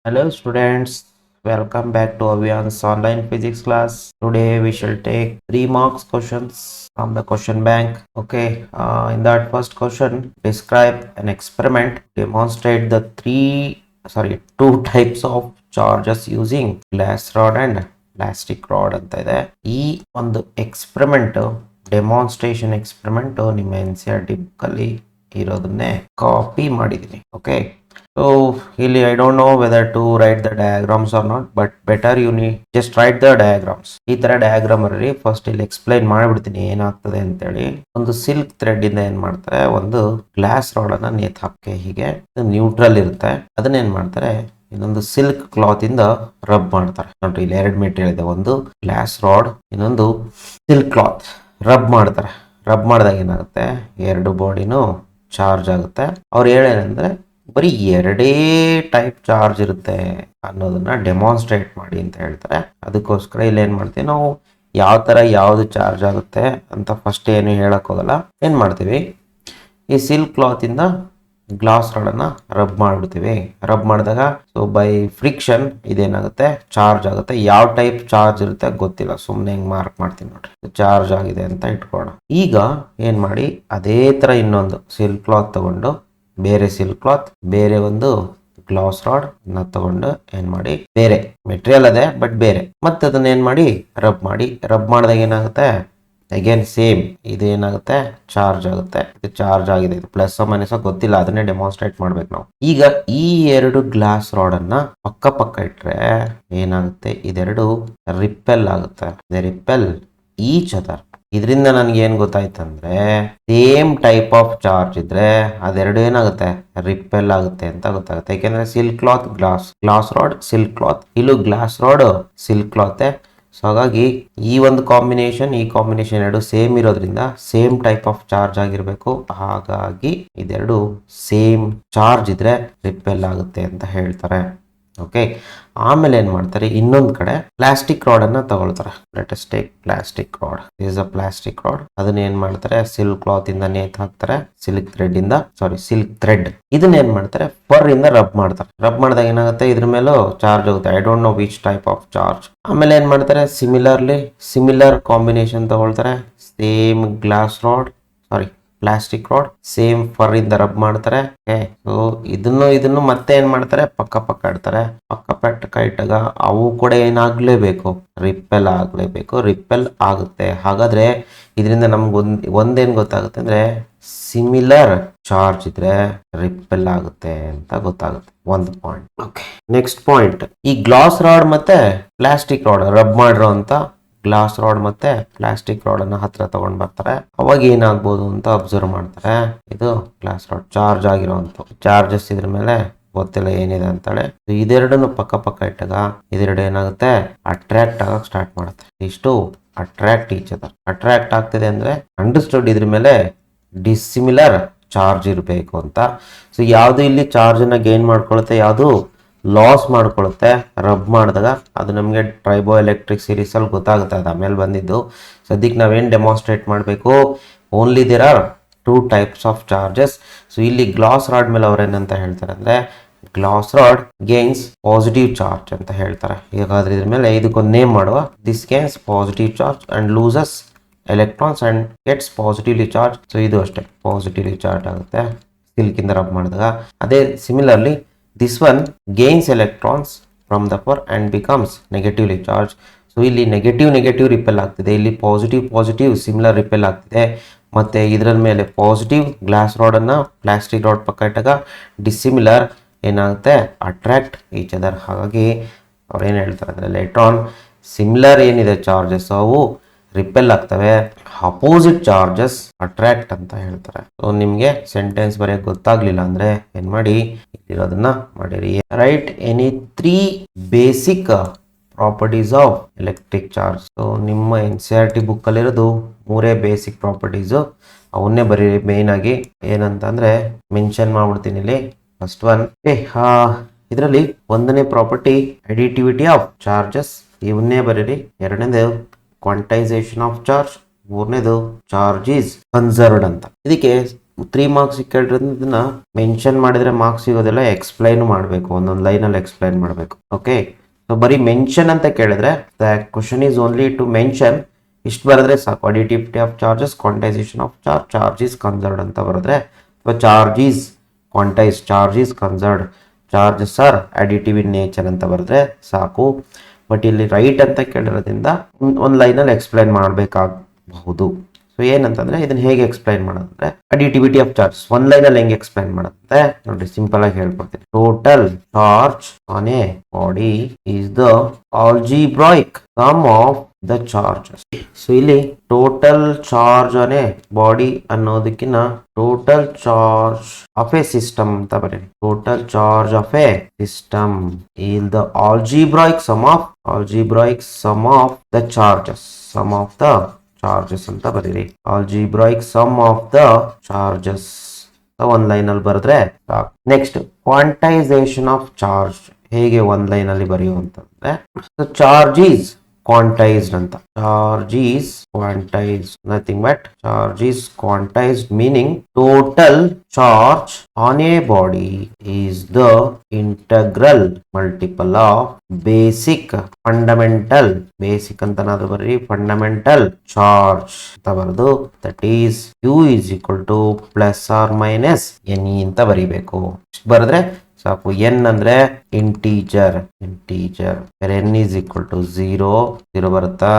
Hello students, welcome back to Avian's online physics class. Today we shall take 3 marks questions from the question bank. Okay, in that first question, describe an experiment, demonstrate the two types of charges using glass rod and plastic rod ಅಂತ ಇದೆ. ಈ ಒಂದು experiment demonstration experiment ನಿಮ್ಮ NCERT book ಅಲ್ಲಿ ಇರೋದನ್ನೇ copy ಮಾಡಿದ್ದೀನಿ. Okay, so ಇಲ್ಲಿ I don't know whether to write the diagrams or not, but better you need just write the diagrams. ಈ ತರ ಡಯಾಗ್ರಾಮ್ ಅಲ್ಲಿ ಫಸ್ಟ್ ಇಲ್ಲಿ ಎಕ್ಸ್ಪ್ಲೈನ್ ಮಾಡಿಬಿಡ್ತೀನಿ ಏನಾಗ್ತದೆ ಅಂತೇಳಿ. ಒಂದು ಸಿಲ್ಕ್ ಥ್ರೆಡ್ ಇಂದ ಏನ್ ಮಾಡ್ತಾರೆ, ಒಂದು ಗ್ಲಾಸ್ ರಾಡ್ ಅನ್ನ ನೇತ್ ಹಾಕಿ ಹೀಗೆ ನ್ಯೂಟ್ರಲ್ ಇರುತ್ತೆ, ಅದನ್ನ ಏನ್ ಮಾಡ್ತಾರೆ ಇನ್ನೊಂದು ಸಿಲ್ಕ್ ಕ್ಲಾತ್ ಇಂದ ರಬ್ ಮಾಡ್ತಾರೆ. ನೋಡ್ರಿ ಇಲ್ಲಿ 2 ಮೆಟೀರಿಯಲ್ ಇದೆ, ಒಂದು ಗ್ಲಾಸ್ ರಾಡ್, ಇನ್ನೊಂದು ಸಿಲ್ಕ್ ಕ್ಲಾತ್. ರಬ್ ಮಾಡ್ತಾರೆ. ರಬ್ ಮಾಡಿದಾಗ ಏನಾಗುತ್ತೆ, ಎರಡು ಬಾಡಿನೂ ಚಾರ್ಜ್ ಆಗುತ್ತೆ. ಅವ್ರು ಹೇಳೇನಂದ್ರೆ ಬರೀ 2 ಟೈಪ್ ಚಾರ್ಜ್ ಇರುತ್ತೆ ಅನ್ನೋದನ್ನ ಡೆಮಾನ್ಸ್ಟ್ರೇಟ್ ಮಾಡಿ ಅಂತ ಹೇಳ್ತಾರೆ. ಅದಕ್ಕೋಸ್ಕರ ಇಲ್ಲಿ ಏನ್ ಮಾಡ್ತೀವಿ ನಾವು, ಯಾವ ತರ ಯಾವ್ದು ಚಾರ್ಜ್ ಆಗುತ್ತೆ ಅಂತ ಫಸ್ಟ್ ಏನು ಹೇಳಕ್ ಹೋಗಲ್ಲ. ಏನ್ ಮಾಡ್ತೀವಿ, ಈ ಸಿಲ್ಕ್ ಕ್ಲಾತ್ ಇಂದ ಗ್ಲಾಸ್ ರಾಡ್ ಅನ್ನ ರಬ್ ಮಾಡ್ಬಿಡ್ತೀವಿ. ರಬ್ ಮಾಡಿದಾಗ ಸೊ ಬೈ ಫ್ರಿಕ್ಷನ್ ಇದೇನಾಗುತ್ತೆ, ಚಾರ್ಜ್ ಆಗುತ್ತೆ. ಯಾವ ಟೈಪ್ ಚಾರ್ಜ್ ಇರುತ್ತೆ ಗೊತ್ತಿಲ್ಲ, ಸುಮ್ಮನೆ ಹಿಂಗ್ ಮಾರ್ಕ್ ಮಾಡ್ತೀನಿ ನೋಡ್ರಿ, ಚಾರ್ಜ್ ಆಗಿದೆ ಅಂತ ಇಟ್ಕೋಣ. ಈಗ ಏನ್ ಮಾಡಿ, ಅದೇ ತರ ಇನ್ನೊಂದು ಸಿಲ್ಕ್ ಕ್ಲಾತ್ ತಗೊಂಡು, ಬೇರೆ ಸಿಲ್ಕ್ ಕ್ಲಾತ್, ಬೇರೆ ಒಂದು ಗ್ಲಾಸ್ ರಾಡ್ ನ ತಗೊಂಡು ಏನ್ ಮಾಡಿ, ಬೇರೆ ಮೆಟೀರಿಯಲ್ ಅದೇ ಬಟ್ ಬೇರೆ, ಮತ್ತೆ ಅದನ್ನ ಏನ್ ಮಾಡಿ ರಬ್ ಮಾಡಿ. ರಬ್ ಮಾಡಿದಾಗ ಏನಾಗುತ್ತೆ, ಅಗೇನ್ ಸೇಮ್ ಇದೇನಾಗುತ್ತೆ, ಚಾರ್ಜ್ ಆಗುತ್ತೆ. ಇದು ಚಾರ್ಜ್ ಆಗಿದೆ, ಇದು ಪ್ಲಸ್ ಮೈನಸ್ ಗೊತ್ತಿಲ್ಲ, ಅದನ್ನೇ ಡೆಮಾನ್ಸ್ಟ್ರೇಟ್ ಮಾಡ್ಬೇಕು ನಾವು. ಈಗ ಈ 2 ಗ್ಲಾಸ್ ರಾಡ್ ಅನ್ನ ಪಕ್ಕ ಪಕ್ಕ ಇಟ್ರೆ ಏನಾಗುತ್ತೆ, ಇದೆರಡು ರಿಪೆಲ್ ಆಗುತ್ತೆ. Repel each other. ಇದರಿಂದ ನನ್ಗೆ ಏನ್ ಗೊತ್ತಾಯ್ತಂದ್ರೆ, ಸೇಮ್ ಟೈಪ್ ಆಫ್ ಚಾರ್ಜ್ ಇದ್ರೆ ಅದೆರಡು ಏನಾಗುತ್ತೆ, ರಿಪೆಲ್ ಆಗುತ್ತೆ ಅಂತ ಗೊತ್ತಾಗುತ್ತೆ. ಯಾಕೆಂದ್ರೆ silk cloth glass rod, silk cloth, ಇಲ್ಲೂ glass rod silk cloth. So ಹಾಗಾಗಿ ಈ ಒಂದು ಕಾಂಬಿನೇಷನ್, ಈ ಕಾಂಬಿನೇಷನ್ ಎರಡು ಸೇಮ್ ಇರೋದ್ರಿಂದ ಸೇಮ್ ಟೈಪ್ ಆಫ್ ಚಾರ್ಜ್ ಆಗಿರ್ಬೇಕು. ಹಾಗಾಗಿ ಇದೆರಡು ಸೇಮ್ ಚಾರ್ಜ್ ಇದ್ರೆ ರಿಪೆಲ್ ಆಗುತ್ತೆ ಅಂತ ಹೇಳ್ತಾರೆ. ಓಕೆ, ಆಮೇಲೆ ಏನ್ ಮಾಡ್ತಾರೆ, ಇನ್ನೊಂದ್ ಕಡೆ ಪ್ಲಾಸ್ಟಿಕ್ ರಾಡ್ ಅನ್ನ ತಗೊಳ್ತಾರೆ. Let us take plastic rod. Is a plastic rod. ಅದನ್ನ ಏನ್ ಮಾಡ್ತಾರೆ, ಸಿಲ್ಕ್ ಕ್ಲಾತ್ ಇಂದ ನೇತ್ ಹಾಕ್ತಾರೆ, ಸಿಲ್ಕ್ ಥ್ರೆಡ್. ಇದನ್ನ ಏನ್ ಮಾಡ್ತಾರೆ, ಫರ್ ಇಂದ ರಬ್ ಮಾಡ್ತಾರೆ. ರಬ್ ಮಾಡಿದಾಗ ಏನಾಗುತ್ತೆ, ಇದ್ರ ಮೇಲೂ ಚಾರ್ಜ್ ಆಗುತ್ತೆ. I don't know which type of charge. ಆಮೇಲೆ ಏನ್ ಮಾಡ್ತಾರೆ, ಸಿಮಿಲರ್ ಕಾಂಬಿನೇಷನ್ ತಗೊಳ್ತಾರೆ. Same glass rod, plastic rod, same fur ಇಂದ ರಬ್ ಮಾಡ್ತಾರೆ. ಸೊ ಇದನ್ನು ಮತ್ತೆ ಏನ್ ಮಾಡ್ತಾರೆ, ಪಕ್ಕ ಪಕ್ಕ ಇಡ್ತಾರೆ. ಪಕ್ಕ ಪಕ್ಕ ಇಟ್ಟಾಗ ಅವು ಕೂಡ ಏನಾಗ್ಲೇಬೇಕು, ರಿಪೆಲ್ ಆಗ್ಲೇಬೇಕು. ರಿಪೆಲ್ ಆಗುತ್ತೆ. ಹಾಗಾದ್ರೆ ಇದರಿಂದ ನಮ್ಗೆ ಒಂದೇನ್ ಗೊತ್ತಾಗುತ್ತೆ ಅಂದ್ರೆ, ಸಿಮಿಲರ್ ಚಾರ್ಜ್ ಇದ್ರೆ ರಿಪೆಲ್ ಆಗುತ್ತೆ ಅಂತ ಗೊತ್ತಾಗುತ್ತೆ. ಒಂದು ಪಾಯಿಂಟ್. ಓಕೆ, ನೆಕ್ಸ್ಟ್ ಪಾಯಿಂಟ್, ಈ ಗ್ಲಾಸ್ ರಾಡ್ ಮತ್ತೆ ಪ್ಲಾಸ್ಟಿಕ್ ರಾಡ್ ರಬ್ ಮಾಡಿರೋ ಅಂತ ಗ್ಲಾಸ್ ರಾಡ್ ಮತ್ತೆ ಪ್ಲಾಸ್ಟಿಕ್ ರಾಡ್ ಅನ್ನ ಹತ್ರ ತಗೊಂಡ್ ಬರ್ತಾರೆ. ಅವಾಗ ಏನಾಗ್ಬೋದು ಅಂತ ಅಬ್ಸರ್ವ್ ಮಾಡ್ತಾರೆ. ಇದು ಗ್ಲಾಸ್ ರಾಡ್ ಚಾರ್ಜ್ ಆಗಿರೋಂಥ ಚಾರ್ಜಸ್ ಇದ್ರ ಮೇಲೆ ಗೊತ್ತಿಲ್ಲ ಏನಿದೆ ಅಂತಾಳೆ. ಇದೆರಡನ್ನು ಪಕ್ಕ ಪಕ್ಕ ಇಟ್ಟಾಗ ಇದೆರಡು ಏನಾಗುತ್ತೆ, ಅಟ್ರಾಕ್ಟ್ ಆಗಕ್ ಸ್ಟಾರ್ಟ್ ಮಾಡುತ್ತೆ. ಇಷ್ಟು ಅಟ್ರಾಕ್ಟ್ ಅಟ್ರಾಕ್ಟ್ ಆಗ್ತಿದೆ ಅಂದ್ರೆ ಅಂಡರ್ಸ್ಟುಡ್ ಇದ್ರ ಮೇಲೆ ಡಿಸಿಮಿಲರ್ ಚಾರ್ಜ್ ಇರಬೇಕು ಅಂತ. ಸೊ ಯಾವ್ದು ಇಲ್ಲಿ ಚಾರ್ಜ್ ಅನ್ನ ಗೇನ್ ಮಾಡ್ಕೊಳುತ್ತೆ, ಯಾವ್ದು ಲಾಸ್ ಮಾಡ್ಕೊಳುತ್ತೆ ರಬ್ ಮಾಡಿದಾಗ. ಅದು ನಮಗೆ ಟ್ರೈಬೋ ಎಲೆಕ್ಟ್ರಿಕ್ ಸೀರೀಸ್ ಅಲ್ಲಿ ಗೊತ್ತಾಗುತ್ತೆ, ಅದು ಆಮೇಲೆ ಬಂದಿದ್ದು. ಸದ್ಯಕ್ಕೆ ನಾವೇನು ಡೆಮಾನ್ಸ್ಟ್ರೇಟ್ ಮಾಡಬೇಕು, only there are 2 types of charges. So ಇಲ್ಲಿ ಗ್ಲಾಸ್ ರಾಡ್ ಮೇಲೆ ಅವ್ರೇನಂತ ಹೇಳ್ತಾರೆ ಅಂದ್ರೆ, glass rod gains positive charge ಅಂತ ಹೇಳ್ತಾರೆ. ಹಾಗಾದ್ರೆ ಇದ್ರ ಮೇಲೆ ಇದಕ್ಕೊಂದು ನೇಮ್ ಮಾಡುವ. This gains positive charge and loses electrons and gets positively charge. So ಇದು ಅಷ್ಟೇ, ಪಾಸಿಟಿವ್ಲಿ ಚಾರ್ಜ್ ಆಗುತ್ತೆ ಸಿಲ್ಕ್ ಇಂದ ರಬ್ ಮಾಡಿದಾಗ. ಅದೇ similarly this one gains electrons from the core and becomes negatively charged. So ಇಲ್ಲಿ ನೆಗೆಟಿವ್ ರಿಪೆಲ್ ಆಗ್ತಿದೆ, ಇಲ್ಲಿ positive similar repel ಆಗ್ತಿದೆ. ಮತ್ತೆ ಇದರ ಮೇಲೆ ಪಾಸಿಟಿವ್ ಗ್ಲಾಸ್ ರಾಡ್ ಅನ್ನ ಪ್ಲಾಸ್ಟಿಕ್ ರಾಡ್ ಪಕ್ಕ ಇಟ್ಟಾಗ ಡಿಸಿಮಿಲರ್ ಏನಾಗುತ್ತೆ, ಅಟ್ರಾಕ್ಟ್ ಈಚ್ ಅದರ್. ಹಾಗಾಗಿ ಅವ್ರು ಏನು ಹೇಳ್ತಾರೆ ಅಂದ್ರೆ, ಎಲೆಕ್ಟ್ರಾನ್ ಸಿಮಿಲರ್ ಏನಿದೆ ಚಾರ್ಜಸ್ ಅವು ರಿಪೆಲ್ ಆಗ್ತವೆ, ಅಪೋಸಿಟ್ ಚಾರ್ಜಸ್ ಅಟ್ರಾಕ್ಟ್ ಅಂತ ಹೇಳ್ತಾರೆ. ಸೊ ನಿಮ್ಗೆ ಸೆಂಟೆನ್ಸ್ ಬರೆಯಕ್ಕೆ ಗೊತ್ತಾಗ್ಲಿಲ್ಲ ಅಂದ್ರೆ ಏನ್ ಮಾಡಿ, ಇರೋದನ್ನ ಮಾಡಿರಿ. Right any 3 basic properties of electric charge. So ನಿಮ್ಮ NCERT ಬುಕ್ ಅಲ್ಲಿರೋದು 3 ಬೇಸಿಕ್ ಪ್ರಾಪರ್ಟೀಸ್, ಅವನ್ನೇ ಬರೀರಿ. ಮೇನ್ ಆಗಿ ಏನಂತ ಅಂದ್ರೆ ಮೆನ್ಷನ್ ಮಾಡ್ಬಿಡ್ತೀನಿ ಇಲ್ಲಿ. ಫಸ್ಟ್ ಒನ್, ಇದರಲ್ಲಿ 1ನೇ ಪ್ರಾಪರ್ಟಿ ಅಡಿಟಿವಿಟಿ ಆಫ್ ಚಾರ್ಜಸ್, ಇವನ್ನೇ ಬರೀರಿ. 2ನೇದು ಕ್ವಾಂಟೈಸೇಷನ್ ಆಫ್ ಚಾರ್ಜ್, 3ನೇದು ಚಾರ್ಜ್ ಈಸ್ ಕನ್ಸರ್ವ್ಡ್ ಅಂತ. ಇದಕ್ಕೆ 3 ಮಾರ್ಕ್ಸ್ ಕೇಳಿರೋದನ್ನ ಮೆನ್ಷನ್ ಮಾಡಿದ್ರೆ ಮಾರ್ಕ್ಸ್ ಸಿಗೋದಿಲ್ಲ, ಎಕ್ಸ್ಪ್ಲೈನ್ ಮಾಡಬೇಕು, ಒಂದೊಂದು ಲೈನಲ್ಲಿ ಎಕ್ಸ್ಪ್ಲೈನ್ ಮಾಡಬೇಕು. ಓಕೆ, ಸೊ ಬರೀ ಮೆನ್ಷನ್ ಅಂತ ಕೇಳಿದ್ರೆ the question is only to mention ಇಷ್ಟು ಬರೆದ್ರೆ ಸಾಕು. Additivity of charges, quantisation of charge, charge is conserved ಅಂತ ಬರೆದ್ರೆ, ಅಥವಾ charge is quantise, charge is conserved, charges are additive in nature ಅಂತ ಬರೆದ್ರೆ ಸಾಕು. ಬಟ್ ಇಲ್ಲಿ ರೈಟ್ ಅಂತ ಕೇಳಿರೋದ್ರಿಂದ ಒಂದು ಲೈನಲ್ಲಿ ಎಕ್ಸ್ಪ್ಲೈನ್ ಮಾಡಬೇಕಾಗಬಹುದು. ಸೊ ಏನಂತಂದ್ರೆ ಇದನ್ನ ಹೇಗೆ ಎಕ್ಸ್ಪ್ಲೈನ್ ಮಾಡೋದಂದ್ರೆ, ಅಡಿಟಿವಿಟಿ ಆಫ್ ಚಾರ್ಜ್ ಒಂದ್ ಲೈನಲ್ಲಿ ಹೆಂಗೆ ಎಕ್ಸ್ಪ್ಲೈನ್ ಮಾಡುತ್ತೆ ನೋಡಿ, ಸಿಂಪಲ್ ಆಗಿ ಹೇಳ್ಕೊಡ್ತೀನಿ. Total charge on a body is the algebraic sum of the charges. So ಇಲ್ಲಿ total charge on a body ಅನ್ನೋದಕ್ಕಿಂತ total charge of a system ಅಂತ ಬರೀರಿ. Total charge of a system is the algebraic sum of the charges, sum of the charges ಅಂತ ಬರೀರಿ. Algebraic sum of the charges ಒಂದ್ line ಅಲ್ಲಿ ಬರೆದ್ರೆ ಸಾಕು. Next quantisation of charge ಹೇಗೆ ಒಂದ್ ಲೈನ್ ಅಲ್ಲಿ ಬರೆಯುವಂತಂದ್ರೆ, ಚಾರ್ಜ್ ಈಸ್ ಕ್ವಾಂಟೈಸ್ಡ್ ಅಂತ. Charge is quantised, nothing but charge is quantised meaning total charge on a body is the integral multiple of basic fundamental, basic ಅಂತನಾದ್ರೂ ಬರೀ fundamental charge ಅಂತ ಬರೆದು, that is U is equal to plus or minus N E ಅಂತ ಬರೀಬೇಕು. ಇಷ್ಟು ಬರೆದ್ರೆ ಸಾಕು. N ಅಂದ್ರೆ integer, N is equal to 0 ಬರುತ್ತಾ,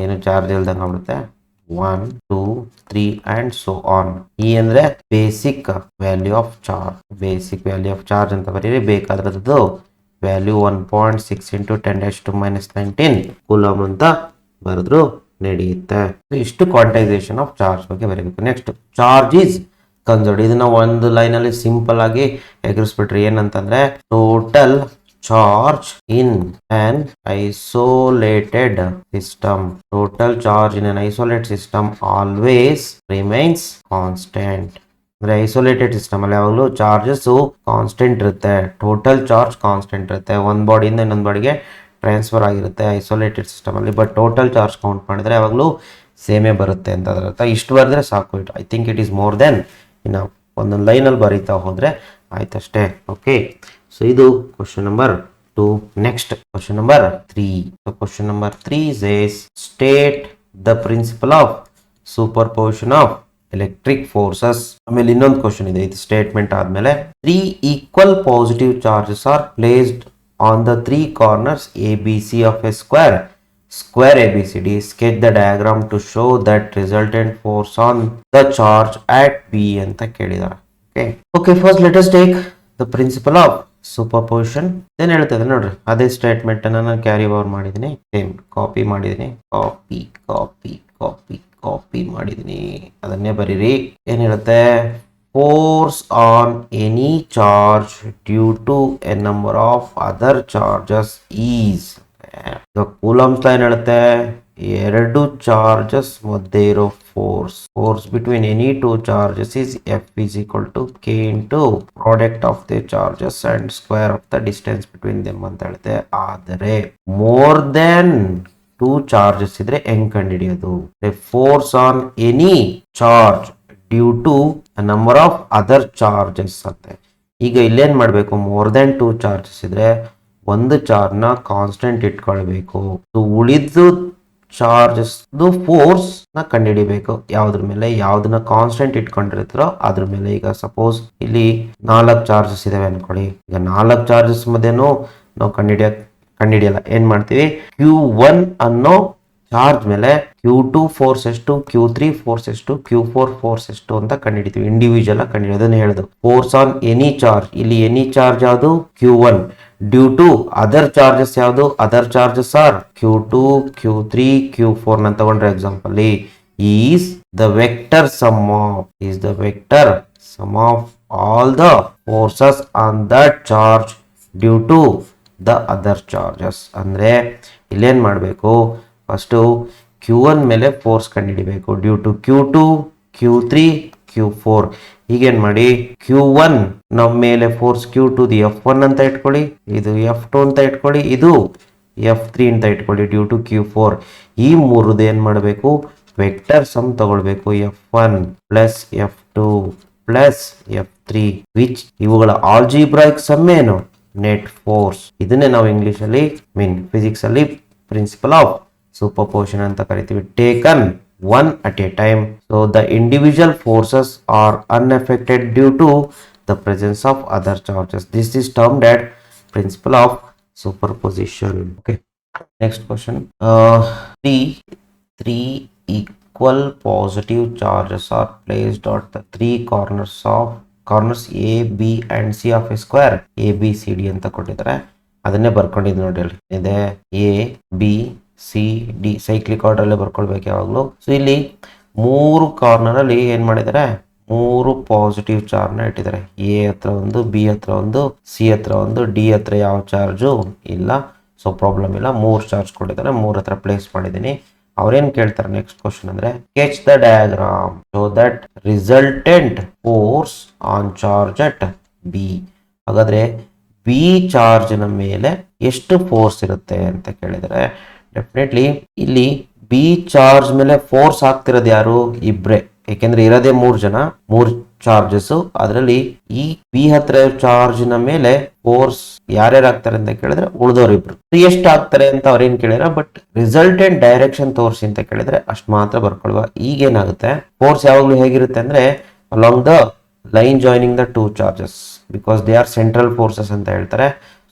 ಏನು ಚಾರ್ಜ್ ಇಲ್ದಂಗೆ ಆಗ್ಬಿಡುತ್ತೆ, 1 2 3 ಅಂಡ್ ಸೋ ಆನ್. ಇ ಅಂದ್ರೆ basic value of charge, basic value of charge ಅಂತ ಬರೀರಿ. ಬೇಕಾದ್ರದ್ದು ವ್ಯಾಲ್ಯೂ 1.6 × 10⁻⁻19 ಕೂಲಮ್ ಅಂತ ಬರೆದ್ರು ನಡೆಯುತ್ತೆ. ಇಷ್ಟು ಕ್ವಾಂಟೈಸೇಷನ್ ಆಫ್ ಚಾರ್ಜ್ ಬಗ್ಗೆ ಬರೀಬೇಕು. ನೆಕ್ಸ್ಟ್ ಚಾರ್ಜ್ ಈಸ್ ಕನ್ಸರ್ವ್ಡ್, ಇದನ್ನ ಒಂದು ಲೈನ್ ಅಲ್ಲಿ ಸಿಂಪಲ್ ಆಗಿ ಎಗರಿಸ್ಬಿಟ್ರಿ. ಏನಂತಂದ್ರೆ total charge in an isolated system, total charge in an isolated system always remains constant. ಅಂದ್ರೆ ಐಸೋಲೇಟೆಡ್ ಸಿಸ್ಟಮ್ ಅಲ್ಲಿ ಯಾವಾಗಲೂ ಚಾರ್ಜಸ್ ಕಾನ್ಸ್ಟೆಂಟ್ ಇರುತ್ತೆ, ಟೋಟಲ್ ಚಾರ್ಜ್ ಕಾನ್ಸ್ಟೆಂಟ್ ಇರುತ್ತೆ, ಒಂದ್ ಬಾಡಿಯಿಂದ ಇನ್ನೊಂದು ಬಾಡಿಗೆ ಟ್ರಾನ್ಸ್ಫರ್ ಆಗಿರುತ್ತೆ ಐಸೋಲೇಟೆಡ್ ಸಿಸ್ಟಮ್ ಅಲ್ಲಿ. ಬಟ್ ಟೋಟಲ್ ಚಾರ್ಜ್ ಕೌಂಟ್ ಮಾಡಿದ್ರೆ ಯಾವಾಗಲೂ ಸೇಮೇ ಬರುತ್ತೆ ಅಂತ ಅದರ ಅರ್ಥ. ಇಷ್ಟು ಬರೆದ್ರೆ ಸಾಕು. I think it is more than ಇನ್ನು ಒಂದೊಂದು ಲೈನಲ್ಲಿ ಬರೀತಾ ಹೋದ್ರೆ ಆಯ್ತಷ್ಟೇ. ಓಕೆ, ಸೊ ಇದು question number 2. Next question number 3. Question number 3 says state the principle of superposition of electric forces. ಆಮೇಲೆ ಇನ್ನೊಂದು ಕ್ವಶನ್ ಇದೆ, ಇದು ಸ್ಟೇಟ್ಮೆಂಟ್ ಆದ್ಮೇಲೆ 3 equal positive charges are placed on the 3 corners ABC of a square ABCD. Sketch the diagram to show that resultant force on the charge at B ಅಂತ ಕೇಳಿದಾರೆ. Okay, first let us take the principle of superposition. ಏನು ಹೇಳ್ತದೆ ನೋಡ್ರಿ, ಅದೇ statement ಅನ್ನ ನಾನು carry over ಮಾಡಿದೀನಿ, same copy ಮಾಡಿದೀನಿ, copy ಮಾಡಿದೀನಿ, ಅದನ್ನೇ ಬರೀರಿ. ಏನ್ ಹೇಳುತ್ತೆ, force on any charge due to a number of other charges is. Coulomb's ಏನ್ ಹೇಳುತ್ತೆ, ಎರಡು ಚಾರ್ಜಸ್ ಮಧ್ಯೆ ಇರೋ force between any two charges is F is equal to K into product of the charges and square of the distance between them ಅಂತ ಹೇಳುತ್ತೆ. ಆದರೆ more than 2 charges ಇದ್ರೆ ಹೆಂಗ್ ಕಂಡುಹಿಡಿಯೋದು, force on any charge due to number of other charges ಅಂತ. ಈಗ ಇಲ್ಲೇನ್ ಮಾಡ್ಬೇಕು, ಮೋರ್ ದೆನ್ 2 ಚಾರ್ಜಸ್ ಇದ್ರೆ ಒಂದು ಚಾರ್ಜ್ ನ ಕಾನ್ಸ್ಟೆಂಟ್ ಇಟ್ಕೊಳ್ಬೇಕು, ಉಳಿದು ಚಾರ್ಜಸ್ ಫೋರ್ಸ್ ನ ಕಂಡುಹಿಡಿಬೇಕು. ಯಾವ್ದ್ರ ಮೇಲೆ, ಯಾವ್ದನ್ನ ಕಾನ್ಸ್ಟೆಂಟ್ ಇಟ್ಕೊಂಡಿರ್ತಾರೋ ಅದ್ರ ಮೇಲೆ. ಈಗ ಸಪೋಸ್ ಇಲ್ಲಿ 4 ಚಾರ್ಜಸ್ ಇದಾವೆ ಅನ್ಕೊಳ್ಳಿ, ಈಗ 4 ಚಾರ್ಜಸ್ ಮಧ್ಯೆನೂ ನಾವು ಕಂಡುಹಿಡಿಯಲ್ಲ. ಏನ್ ಮಾಡ್ತೀವಿ, Q1 ಅನ್ನೋ ಚಾರ್ಜ್ ಮೇಲೆ Q2 ಫೋರ್ಸ್ ಎಷ್ಟು, Q3 ಫೋರ್ಸ್ ಎಷ್ಟು, Q4 ಫೋರ್ಸ್ ಎಷ್ಟು ಅಂತ ಕಂಡುಹಿಡಿತೀವಿ. ಇಂಡಿವಿಜುವಲ್ ಆಗಿ ಕಂಡುಹಿಡಿಯೋದನ್ನ ಹೇಳುದು. ಫೋರ್ಸ್ ಆನ್ ಎನಿ ಚಾರ್ಜ್, ಇಲ್ಲಿ ಎನಿ ಚಾರ್ಜ್ ಯಾವುದು, Q1. Due to other charges ಯಾವುದು, other charges are Q2 Q3 Q4 ನ ತಗೊಂಡ್ರೆ example is the vector sum of all the forces on that charge due to the other charges. ಅಂದ್ರೆ ಇಲ್ಲೇನ್ ಮಾಡಬೇಕು, first Q1 ಮೇಲೆ force ಕಂಡುಹಿಡಿಬೇಕು, due to Q2 Q3 Q4. ಹೀಗೇನ್ ಮಾಡಿ, Q1 ನಮ್ಮ ಮೇಲೆ ಫೋರ್ಸ್ Q2 F1 ಅಂತ ಇಟ್ಕೊಳ್ಳಿ, ಇದು F2 ಅಂತ ಇಟ್ಕೊಳ್ಳಿ, ಇದು F3 ಅಂತ ಇಟ್ಕೊಳ್ಳಿ, ಡ್ಯೂ ಟು Q4. ಈ ಮೂರದು ಏನ್ ಮಾಡಬೇಕು, ವೆಕ್ಟರ್ ಸಮ್ ತಗೊಳ್ಬೇಕು. F1 plus F2 plus F3 which ಇವುಗಳ ಆಲ್ಜಿಬ್ರಾಯಿಕ್ ಸಮ್ ಏನು ನೆಟ್ ಫೋರ್ಸ್. ಇದನ್ನೇ ನಾವು ಇಂಗ್ಲಿಷ್ ಅಲ್ಲಿ ಫಿಸಿಕ್ಸ್ ಅಲ್ಲಿ ಪ್ರಿನ್ಸಿಪಲ್ ಆಫ್ ಸೂಪರ್ಪೋಸಿಷನ್ ಅಂತ ಕರಿತೀವಿ. Taken one at a time, so the individual forces are unaffected due to the presence of other charges. This is termed as principle of superposition. Okay, next question. Three equal positive charges are placed at the three corners A, B and C of a square. A B C D ಅಂತ ಕೊಟ್ಟಿದ್ದಾರೆ, ಅದನ್ನೇ ಬರ್ಕೊಂಡಿದ್ದು ನೋಡಿ ಅಲ್ಲಿ ಇದೆ. A B C D cyclic order ಅಲ್ಲೇ ಬರ್ಕೊಳ್ಬೇಕು ಯಾವಾಗಲೂ. So ಇಲ್ಲಿ ಮೂರು ಕಾರ್ನರ್ ಅಲ್ಲಿ ಏನ್ ಮಾಡಿದ್ದಾರೆ, ಮೂರು ಪಾಸಿಟಿವ್ ಚಾರ್ಜ್ ನ ಇಟ್ಟಿದ್ದಾರೆ. ಎ ಹತ್ರ ಒಂದು, ಬಿ ಹತ್ರ ಒಂದು, ಸಿ ಹತ್ರ ಒಂದು, ಡಿ ಹತ್ರ ಯಾವ ಚಾರ್ಜು ಇಲ್ಲ. ಸೊ ಪ್ರಾಬ್ಲಮ್ ಇಲ್ಲ, ಮೂರು ಚಾರ್ಜ್ ಕೊಟ್ಟಿದ್ದಾರೆ, ಮೂರ್ ಹತ್ರ ಪ್ಲೇಸ್ ಮಾಡಿದ್ದೀನಿ. ಅವ್ರೇನ್ ಕೇಳ್ತಾರೆ ನೆಕ್ಸ್ಟ್ ಕ್ವಶನ್ ಅಂದ್ರೆ sketch the diagram so that resultant force on charge at B. ಹಾಗಾದ್ರೆ ಬಿ ಚಾರ್ಜ್ ನ ಮೇಲೆ ಎಷ್ಟು ಫೋರ್ಸ್ ಇರುತ್ತೆ ಅಂತ ಕೇಳಿದರೆ, ಡೆಫಿನೆಟ್ಲಿ ಇಲ್ಲಿ ಬಿ ಚಾರ್ಜ್ ಮೇಲೆ ಫೋರ್ಸ್ ಆಗ್ತಿರೋದು ಯಾರು, ಇಬ್ರೆ. ಯಾಕೆಂದ್ರೆ ಇರೋದೇ ಮೂರು ಚಾರ್ಜಸ್. ಅದರಲ್ಲಿ ಈ ಬಿ ಹತ್ರ ಚಾರ್ಜ್ ನ ಮೇಲೆ ಫೋರ್ಸ್ ಯಾರ್ಯಾರು ಆಗ್ತಾರೆ ಅಂತ ಕೇಳಿದ್ರೆ ಉಳಿದವ್ರು ಇಬ್ರು. ಎಷ್ಟು ಆಗ್ತಾರೆ ಅಂತ ಅವ್ರೇನ್ ಕೇಳಿದ್ರ, ಬಟ್ ರಿಸಲ್ಟೆಂಟ್ ಡೈರೆಕ್ಷನ್ ತೋರಿಸಿ ಅಂತ ಕೇಳಿದ್ರೆ ಅಷ್ಟು ಮಾತ್ರ ಬರ್ಕೊಳ್ವಾ. ಈಗೇನಾಗುತ್ತೆ, ಫೋರ್ಸ್ ಯಾವಾಗ್ಲೂ ಹೇಗಿರುತ್ತೆ ಅಂದ್ರೆ along the line joining the two charges because they are central forces ಅಂತ ಹೇಳ್ತಾರೆ.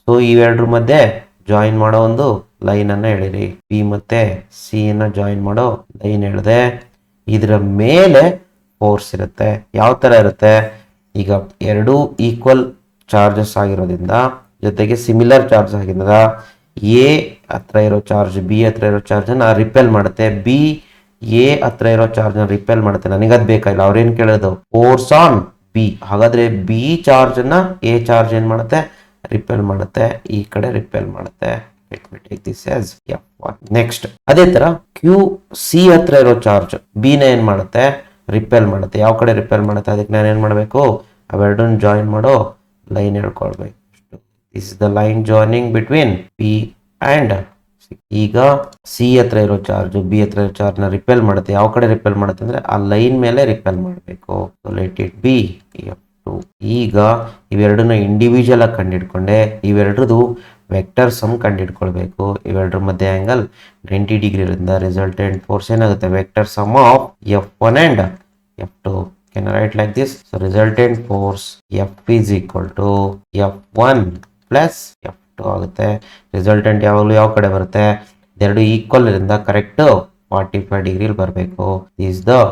ಸೊ ಇವೆರಡ್ರ ಮಧ್ಯೆ ಜಾಯಿನ್ ಮಾಡೋ ಒಂದು ಲೈನ್ ಅನ್ನ ಹೇಳಿರಿ. ಬಿ ಮತ್ತೆ ಸಿ ಅನ್ನ ಜಾಯಿನ್ ಮಾಡೋ ಲೈನ್ ಹೇಳಿದೆ. ಇದರ ಮೇಲೆ ಫೋರ್ಸ್ ಇರುತ್ತೆ. ಯಾವ ತರ ಇರುತ್ತೆ, ಈಗ ಎರಡು ಈಕ್ವಲ್ ಚಾರ್ಜಸ್ ಆಗಿರೋದ್ರಿಂದ ಜೊತೆಗೆ ಸಿಮಿಲರ್ ಚಾರ್ಜ್ ಆಗಿರೋದ್ರಿಂದ ಎ ಹತ್ರ ಇರೋ ಚಾರ್ಜ್ ಬಿ ಹತ್ರ ಇರೋ ಚಾರ್ಜ್ ನ ರಿಪೆಲ್ ಮಾಡುತ್ತೆ, ಬಿ ಎ ಹತ್ರ ಇರೋ ಚಾರ್ಜ್ ನ ರಿಪೆಲ್ ಮಾಡುತ್ತೆ. ನನಗದ್ ಬೇಕಾಗಿಲ್ಲ, ಅವ್ರೇನ್ ಕೇಳೋದು ಫೋರ್ಸ್ ಆನ್ ಬಿ. ಹಾಗಾದ್ರೆ ಬಿ ಚಾರ್ಜ್ ನ ಎ ಚಾರ್ಜ್ ಏನ್ ಮಾಡುತ್ತೆ, ರಿಪೆಲ್ ಮಾಡುತ್ತೆ, ಈ ಕಡೆ ರಿಪೆಲ್ ಮಾಡುತ್ತೆ. Let me take this as F1. Next ಅದೇ ತರ ಕ್ಯೂ ಸಿ ಹತ್ರ ಇರೋ ಚಾರ್ಜ್ ಬಿ ನ ಏನ್ ಮಾಡುತ್ತೆ, ರಿಪೆಲ್ ಮಾಡುತ್ತೆ. ಯಾವ ಕಡೆ ರಿಪೆಲ್ ಮಾಡುತ್ತೆ, ಅದಕ್ಕೆ ನಾನು ಏನ್ ಮಾಡಬೇಕು, ಅವೆರಡನ್ನ ಜಾಯಿನ್ ಮಾಡೋ ಲೈನ್ ಹೇಳ್ಕೊಳ್ಬೇಕು. This is the line joining between B and C. ಈಗ ಸಿ ಹತ್ರ ಇರೋ ಚಾರ್ಜ್ ಬಿ ಹತ್ರ ಇರೋ ಚಾರ್ಜ್ ನ ರಿಪೆಲ್ ಮಾಡುತ್ತೆ. ಯಾವ ಕಡೆ ರಿಪೆಲ್ ಮಾಡುತ್ತೆ ಅಂದ್ರೆ ಆ ಲೈನ್ ಮೇಲೆ ರಿಪೆಲ್ ಮಾಡಬೇಕು. Let it be F2. ಈಗ ಇವೆರಡನ್ನ ಇಂಡಿವಿಜುವಲ್ ಆಗಿ ಕಂಡಿಡ್ಕೊಂಡೆ, ಇವೆರಡರದು ವೆಕ್ಟರ್ ಸಮ್ ಕಂಡಿಡ್ಕೊಳ್ಬೇಕು. ಇವೆರಡರ ಮಧ್ಯೆ ಆಂಗಲ್ 90 ಡಿಗ್ರಿ ಇರೋದ್ರಿಂದ ರಿಸಲ್ಟೆಂಟ್ ಫೋರ್ಸ್ ಏನಾಗುತ್ತೆ, vector sum of F1 and F2. Can I write like this? So resultant force F is equal to F1 plus F2 ಆಗುತ್ತೆ. Resultant ಯಾವಾಗಲೂ ಯಾವ ಕಡೆ ಬರುತ್ತೆ, ಎರಡು ಈಕ್ವಲ್ ಇರಿಂದ ಕರೆಕ್ಟ್ 45 ಡಿಗ್ರಿ ಬರಬೇಕು. is the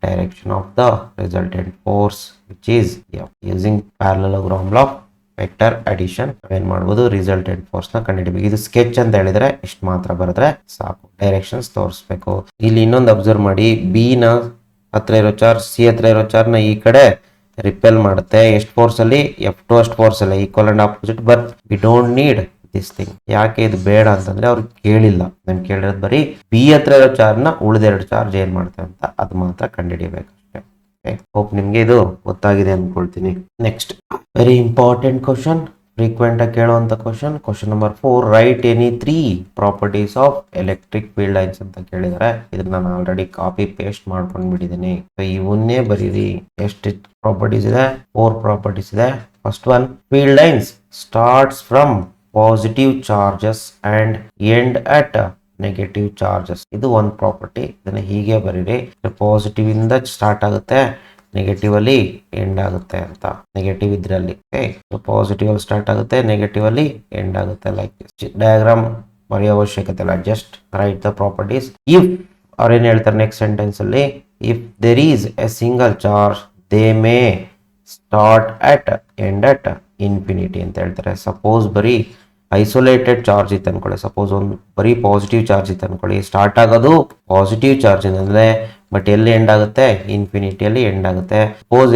direction of the resultant force which is F. Using parallelogram law vector addition ಏನ್ ಮಾಡಬಹುದು, resultant force ನ ಕಂಡುಹಿಡಿಬೇಕು. ಇದು ಸ್ಕೆಚ್ ಅಂತ ಹೇಳಿದ್ರೆ ಇಷ್ಟು ಮಾತ್ರ ಬರೆದ್ರೆ ಸಾಕು, ಡೈರೆಕ್ಷನ್ಸ್ ತೋರಿಸ್ಬೇಕು. ಇಲ್ಲಿ ಇನ್ನೊಂದು ಅಬ್ಸರ್ವ್ ಮಾಡಿ, ಬಿ ನ ಹತ್ರ ಇರೋ ಚಾರ್ಜ್ ಸಿ ಹತ್ರ ಇರೋ ಚಾರ್ಜ್ ನ ಈ ಕಡೆ ರಿಪೆಲ್ ಮಾಡುತ್ತೆ. ಎಷ್ಟು ಫೋರ್ಸ್ ಅಲ್ಲಿ, F2 ಅಷ್ಟು ಫೋರ್ಸ್ ಅಲ್ಲ, equal and opposite. But we don't need this thing. ಯಾಕೆ ಇದು ಬೇಡ ಅಂತಂದ್ರೆ ಅವ್ರು ಕೇಳಿಲ್ಲ, ನಾನು ಕೇಳಿರೋದು ಬರೀ ಬಿ ಹತ್ರ ಇರೋ ಚಾರ್ಜ್ ನ ಉಳಿದೆರಡು ಚಾರ್ಜ್ ಏನ್ ಮಾಡ್ತೇವೆ ಅಂತ ಅದು ಮಾತ್ರ ಕಂಡುಹಿಡಿಯಬೇಕು. ಹೋಪ್ ನಿಮ್ಗೆ ಇದು ಗೊತ್ತಾಗಿದೆ ಅನ್ಕೊಳ್ತೀನಿ. Next very important question, frequent ಆಗಿ ಕೇಳುವಂತ question. Question number 4, write any 3 properties of electric field lines ಅಂತ ಕೇಳಿದರೆ ಇದನ್ನ ನಾನು ಆಲ್ರೆಡಿ ಕಾಪಿ ಪೇಸ್ಟ್ ಮಾಡ್ಕೊಂಡು ಬಿಟ್ಟಿದ್ದೀನಿ. ಇವನ್ನೇ ಬರೀರಿ. ಎಷ್ಟು ಪ್ರಾಪರ್ಟೀಸ್ ಇದೆ, 4 ಪ್ರಾಪರ್ಟೀಸ್ ಇದೆ. First one, field lines starts from positive charges and end at negative charges. ಇದು ಒಂದು ಪ್ರಾಪರ್ಟಿ, ಇದನ್ನ ಹೀಗೆ ಬರೀರಿ. ಪಾಸಿಟಿವ್ ಇಂದ ಸ್ಟಾರ್ಟ್ ಆಗುತ್ತೆ, ನೆಗೆಟಿವ್ ಅಲ್ಲಿ ಎಂಡ್ ಆಗುತ್ತೆ ಅಂತ. ನೆಗೆಟಿವ್ ಇದ್ರಲ್ಲಿ ಪಾಸಿಟಿವ್ ಅಲ್ಲಿ ಸ್ಟಾರ್ಟ್ ಆಗುತ್ತೆ, ನೆಗೆಟಿವ್ ಅಲ್ಲಿ ಎಂಡ್ ಆಗುತ್ತೆ. ಲೈಕ್ ಡಯಾಗ್ರಾಮ್ ಬರೆಯೋ ಅವಶ್ಯಕತೆ ಇಲ್ಲ, just write the properties. If ಅವ್ರೇನ್ ಹೇಳ್ತಾರೆ ನೆಕ್ಸ್ಟ್ ಸೆಂಟೆನ್ಸ್ ಅಲ್ಲಿ, if there is a single charge they may start at end at infinity ಅಂತ ಹೇಳ್ತಾರೆ. ಸಪೋಸ್ ಬರೀ ಐಸೋಲೇಟೆಡ್ ಚಾರ್ಜ್ ಇತ್ತು ಅನ್ಕೊಳ್ಳಿ, ಸಪೋಸ್ ಒಂದು ಬರೀ ಪಾಸಿಟಿವ್ ಚಾರ್ಜ್ ಇತ್ತು ಅನ್ಕೊಳ್ಳಿ, ಸ್ಟಾರ್ಟ್ ಆಗೋದು ಪಾಸಿಟಿವ್ ಚಾರ್ಜ್ ಅಂದ್ರೆ ಬಟ್ ಎಲ್ಲಿ ಎಂಡ್ ಆಗುತ್ತೆ, ಇನ್ಫಿನಿಟಿಯಲ್ಲಿ ಎಂಡ್ ಆಗುತ್ತೆ. ಸಪೋಸ್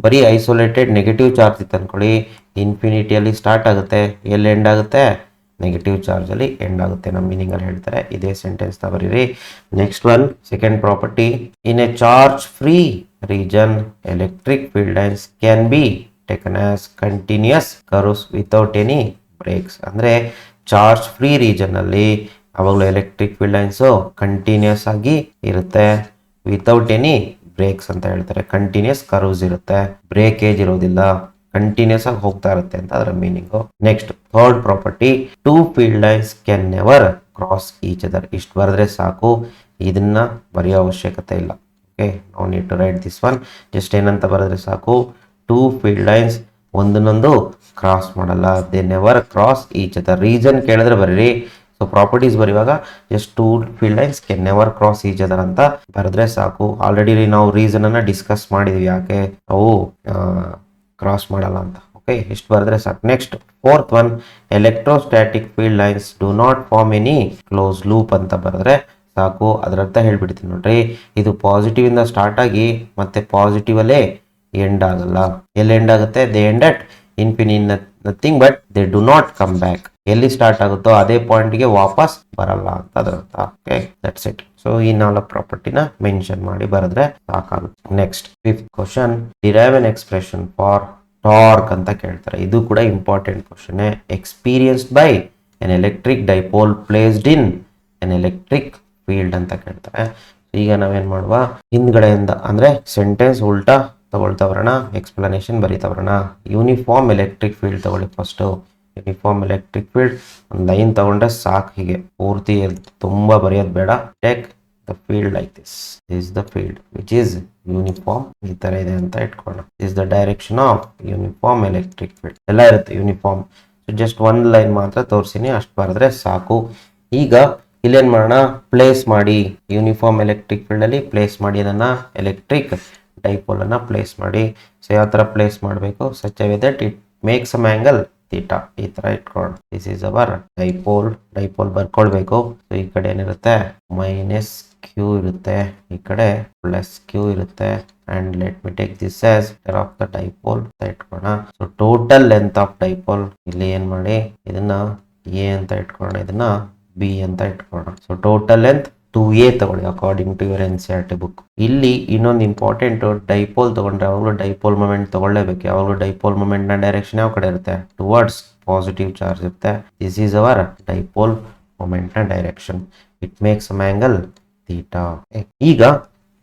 ಬರೀ ಐಸೋಲೇಟೆಡ್ ನೆಗೆಟಿವ್ ಚಾರ್ಜ್ ಇತ್ತು ಅನ್ಕೊಳ್ಳಿ, ಇನ್ಫಿನಿಟಿಯಲ್ಲಿ ಸ್ಟಾರ್ಟ್ ಆಗುತ್ತೆ, ಎಲ್ಲಿ ಎಂಡ್ ಆಗುತ್ತೆ, ನೆಗೆಟಿವ್ ಚಾರ್ಜ್ ಅಲ್ಲಿ ಎಂಡ್ ಆಗುತ್ತೆ. ನಮ್ಮ ಮೀನಿಂಗ್ ಅಲ್ಲಿ ಹೇಳ್ತಾರೆ. ಇದೇ ಸೆಂಟೆನ್ಸ್ ನ ಬರೀರಿ. Next one, second property, in a charge free region electric field lines can be taken as continuous curves without any breaks. ಅಂದ್ರೆ ಚಾರ್ಜ್ ಫ್ರೀ ರೀಜನ್ ಅಲ್ಲಿ ಅವಾಗಲೂ ಎಲೆಕ್ಟ್ರಿಕ್ ಫೀಲ್ಡ್ ಲೈನ್ಸ್ ಕಂಟಿನ್ಯೂಸ್ ಆಗಿ ಇರುತ್ತೆ, ವಿತೌಟ್ ಎನಿ ಬ್ರೇಕ್ಸ್ ಅಂತ ಹೇಳ್ತಾರೆ. Continuous curves ಇರುತ್ತೆ, breakage ಇರೋದಿಲ್ಲ, ಕಂಟಿನ್ಯೂಸ್ ಆಗಿ ಹೋಗ್ತಾ ಇರುತ್ತೆ ಅಂತ ಅದರ meaning. Next third property, two field lines can never cross each other. ಇಷ್ಟು ಬರೆದ್ರೆ ಸಾಕು, ಇದನ್ನ ಬರೆಯೋ ಅವಶ್ಯಕತೆ ಇಲ್ಲ. Okay, no need to write this one. Just ಏನಂತ ಬರೆದ್ರೆ ಸಾಕು, ಟೂ ಫೀಲ್ಡ್ ಲೈನ್ಸ್ ಒಂದನ್ನೊಂದು ಕ್ರಾಸ್ ಮಾಡಲ್ಲ, they never cross each other. Reason ಕೇಳಿದ್ರೆ ಬರೀರಿ. ಸೊ ಪ್ರಾಪರ್ಟೀಸ್ ಬರೆಯುವಾಗ just two field lines can never cross each other ಅಂತ ಬರೆದ್ರೆ ಸಾಕು. ಆಲ್ರೆಡಿ ನಾವು ರೀಸನ್ ಅನ್ನ ಡಿಸ್ಕಸ್ ಮಾಡಿದ್ವಿ, ಯಾಕೆ ಅವು ಕ್ರಾಸ್ ಮಾಡಲ್ಲ ಅಂತ. ಓಕೆ, ಇಷ್ಟು ಬರೆದ್ರೆ ಸಾಕು. Next fourth one, electrostatic field lines do not form any close loop ಅಂತ ಬರೆದ್ರೆ ಸಾಕು. ಅದರ ಅರ್ಥ ಹೇಳ್ಬಿಡ್ತೀನಿ ನೋಡ್ರಿ. ಇದು ಪಾಸಿಟಿವ್ ಇಂದ ಸ್ಟಾರ್ಟ್ ಆಗಿ ಮತ್ತೆ ಪಾಸಿಟಿವ್ ಅಲ್ಲೇ ಎಂಡ್ ಆಗಲ್ಲ. ಎಲ್ಲಿ ಎಂಡ್ ಆಗುತ್ತೆ? They end at infinity nothing but they do not come back. ಎಲ್ಲಿ ಸ್ಟಾರ್ಟ್ ಆಗುತ್ತೋ ಅದೇ ಪಾಯಿಂಟ್ಗೆ ವಾಪಸ್ ಬರಲ್ಲ ಅಂತ ಅದರ ಅರ್ಥ. Okay, that's it. ಸೊ ಈ 4 ಪ್ರಾಪರ್ಟಿನ ಮೆನ್ಷನ್ ಮಾಡಿ ಬರೆದ್ರೆ ಸಾಕಾಗುತ್ತೆ. Next fifth question, derive N expression for torque ಅಂತ ಕೇಳ್ತಾರೆ. ಇದು ಕೂಡ important question. Experienced by N electric dipole placed in N electric field ಅಂತ ಕೇಳ್ತಾರೆ. ಈಗ ನಾವೇನ್ ಮಾಡುವ, ಹಿಂದ್ಗಡೆಯಿಂದ ಅಂದ್ರೆ ಸೆಂಟೆನ್ಸ್ ಉಲ್ಟಾ ತಗೊಳ್ತಾ ಬರೋಣ, ಎಕ್ಸ್ಪ್ಲನೇಷನ್ ಬರೀತಾ ಬರೋಣ. ಯೂನಿಫಾರ್ಮ್ ಎಲೆಕ್ಟ್ರಿಕ್ ಫೀಲ್ಡ್ ತಗೊಳ್ಳಿ ಫಸ್ಟ್. ಯೂನಿಫಾರ್ಮ್ ಎಲೆಕ್ಟ್ರಿಕ್ ಫೀಲ್ಡ್ ಒಂದು ಲೈನ್ ತಗೊಂಡ್ರೆ ಸಾಕು. ಹೀಗೆ ಪೂರ್ತಿ ತುಂಬಾ ಬರೆಯೋದು ಬೇಡ. Take the field like this is the field which is uniform. ಈ ತರ ಇದೆ ಅಂತ ಇಟ್ಕೊಳ್ಳೋಣ. Is the direction of uniform electric field. ಎಲ್ಲ ಇರುತ್ತೆ ಯೂನಿಫಾರ್ಮ್. ಜಸ್ಟ್ ಒಂದು ಲೈನ್ ಮಾತ್ರ ತೋರಿಸಿನಿ, ಅಷ್ಟು ಬರೆದ್ರೆ ಸಾಕು. ಈಗ ಇಲ್ಲೇನ್ ಮಾಡೋಣ, ಪ್ಲೇಸ್ ಮಾಡಿ. ಯೂನಿಫಾರ್ಮ್ ಎಲೆಕ್ಟ್ರಿಕ್ ಫೀಲ್ಡ್ ಅಲ್ಲಿ ಪ್ಲೇಸ್ ಮಾಡಿ ಅದನ್ನ ಎಲೆಕ್ಟ್ರಿಕ್ ಡೈಪೋಲ್ ಅನ್ನ ಪ್ಲೇಸ್ ಮಾಡಿ. ಸೊ ಯಾವ ತರ ಪ್ಲೇಸ್ ಮಾಡಬೇಕು? Such a way that it makes some angle theta. ಈ ತರ ಇಟ್ಕೊಳ್ಳೋಣ. This is our dipole. Dipole ಬರ್ಕೊಳ್ಬೇಕು. ಸೊ ಈ ಕಡೆ ಏನಿರುತ್ತೆ? ಮೈನಸ್ ಕ್ಯೂ ಇರುತ್ತೆ, ಈ ಕಡೆ ಪ್ಲಸ್ ಕ್ಯೂ ಇರುತ್ತೆ. And let me take this as centre of the dipole ಅಂತ ಇಟ್ಕೊಳ್ಳೋಣ. So total length of dipole ಇಲ್ಲಿ ಏನ್ ಮಾಡಿ, ಇದನ್ನ ಎ ಅಂತ ಇಟ್ಕೊಳ್ಳೋಣ, ಇದನ್ನ ಬಿ ಅಂತ ಇಟ್ಕೊಳ್ಳೋಣ. ಸೊ ಟೋಟಲ್ ಲೆಂತ್ 2a ತಗೊಳ್ಳಿ according to your NCERT book. ಇಲ್ಲಿ ಇನ್ನೊಂದು ಇಂಪಾರ್ಟೆಂಟ್, ಡೈಪೋಲ್ ತಗೊಂಡ್ರೆ ಯಾವಾಗಲೂ ಡೈಪೋಲ್ ಮೊಮೆಂಟ್ ತಗೊಳ್ಳೇಬೇಕು. ಯಾವಾಗಲೂ ಡೈಪೋಲ್ ಮೊಮೆಂಟ್ ನ ಡೈರೆಕ್ಷನ್ ಯಾವ ಕಡೆ ಇರುತ್ತೆ? ಟುವರ್ಡ್ಸ್ ಪಾಸಿಟಿವ್ ಚಾರ್ಜ್ ಇರುತ್ತೆ. This is our dipole moment ನ direction. It makes some angle theta. ಈಗ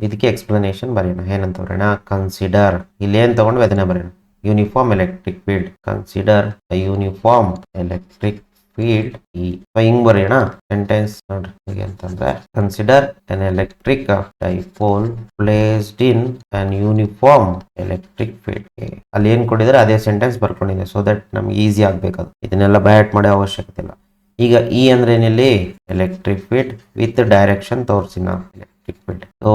ಇದಕ್ಕೆ ಎಕ್ಸ್ಪ್ಲನೇಷನ್ ಬರೆಯೋಣ. ಏನಂತ ಬರೆಯೋಣ? ಕನ್ಸಿಡರ್. ಇಲ್ಲಿ ಏನ್ ತಗೊಂಡ್ವಿ ಅದನ್ನ ಬರೆಯೋಣ. Uniform electric field. Consider the uniform electric field. ಈ ಹಿಂಗ್ ಬರೆಯೋಣ ಸೆಂಟೆನ್ಸ್ ನೋಡ್ರಿ. ಹೇಗೆ ಅಂತಂದ್ರೆ, consider an electric dipole placed in an uniform electric field. ಅಲ್ಲಿ ಏನ್ ಕೊಟ್ಟಿದ್ರೆ ಅದೇ ಸೆಂಟೆನ್ಸ್ ಬರ್ಕೊಂಡಿದೆ, ಸೊ ದಟ್ ನಮ್ಗೆ ಈಸಿ ಆಗ್ಬೇಕದು. ಇದನ್ನೆಲ್ಲ ಬ್ಯಾಟ್ ಮಾಡೋ ಅವಶ್ಯಕತೆ ಇಲ್ಲ. ಈಗ ಇ ಅಂದ್ರೆ ಏನಿಲ್ಲಿ? ಎಲೆಕ್ಟ್ರಿಕ್ ಫೀಲ್ಡ್ ವಿತ್ ಡೈರೆಕ್ಷನ್ ತೋರಿಸಿ ನಾ electric field. So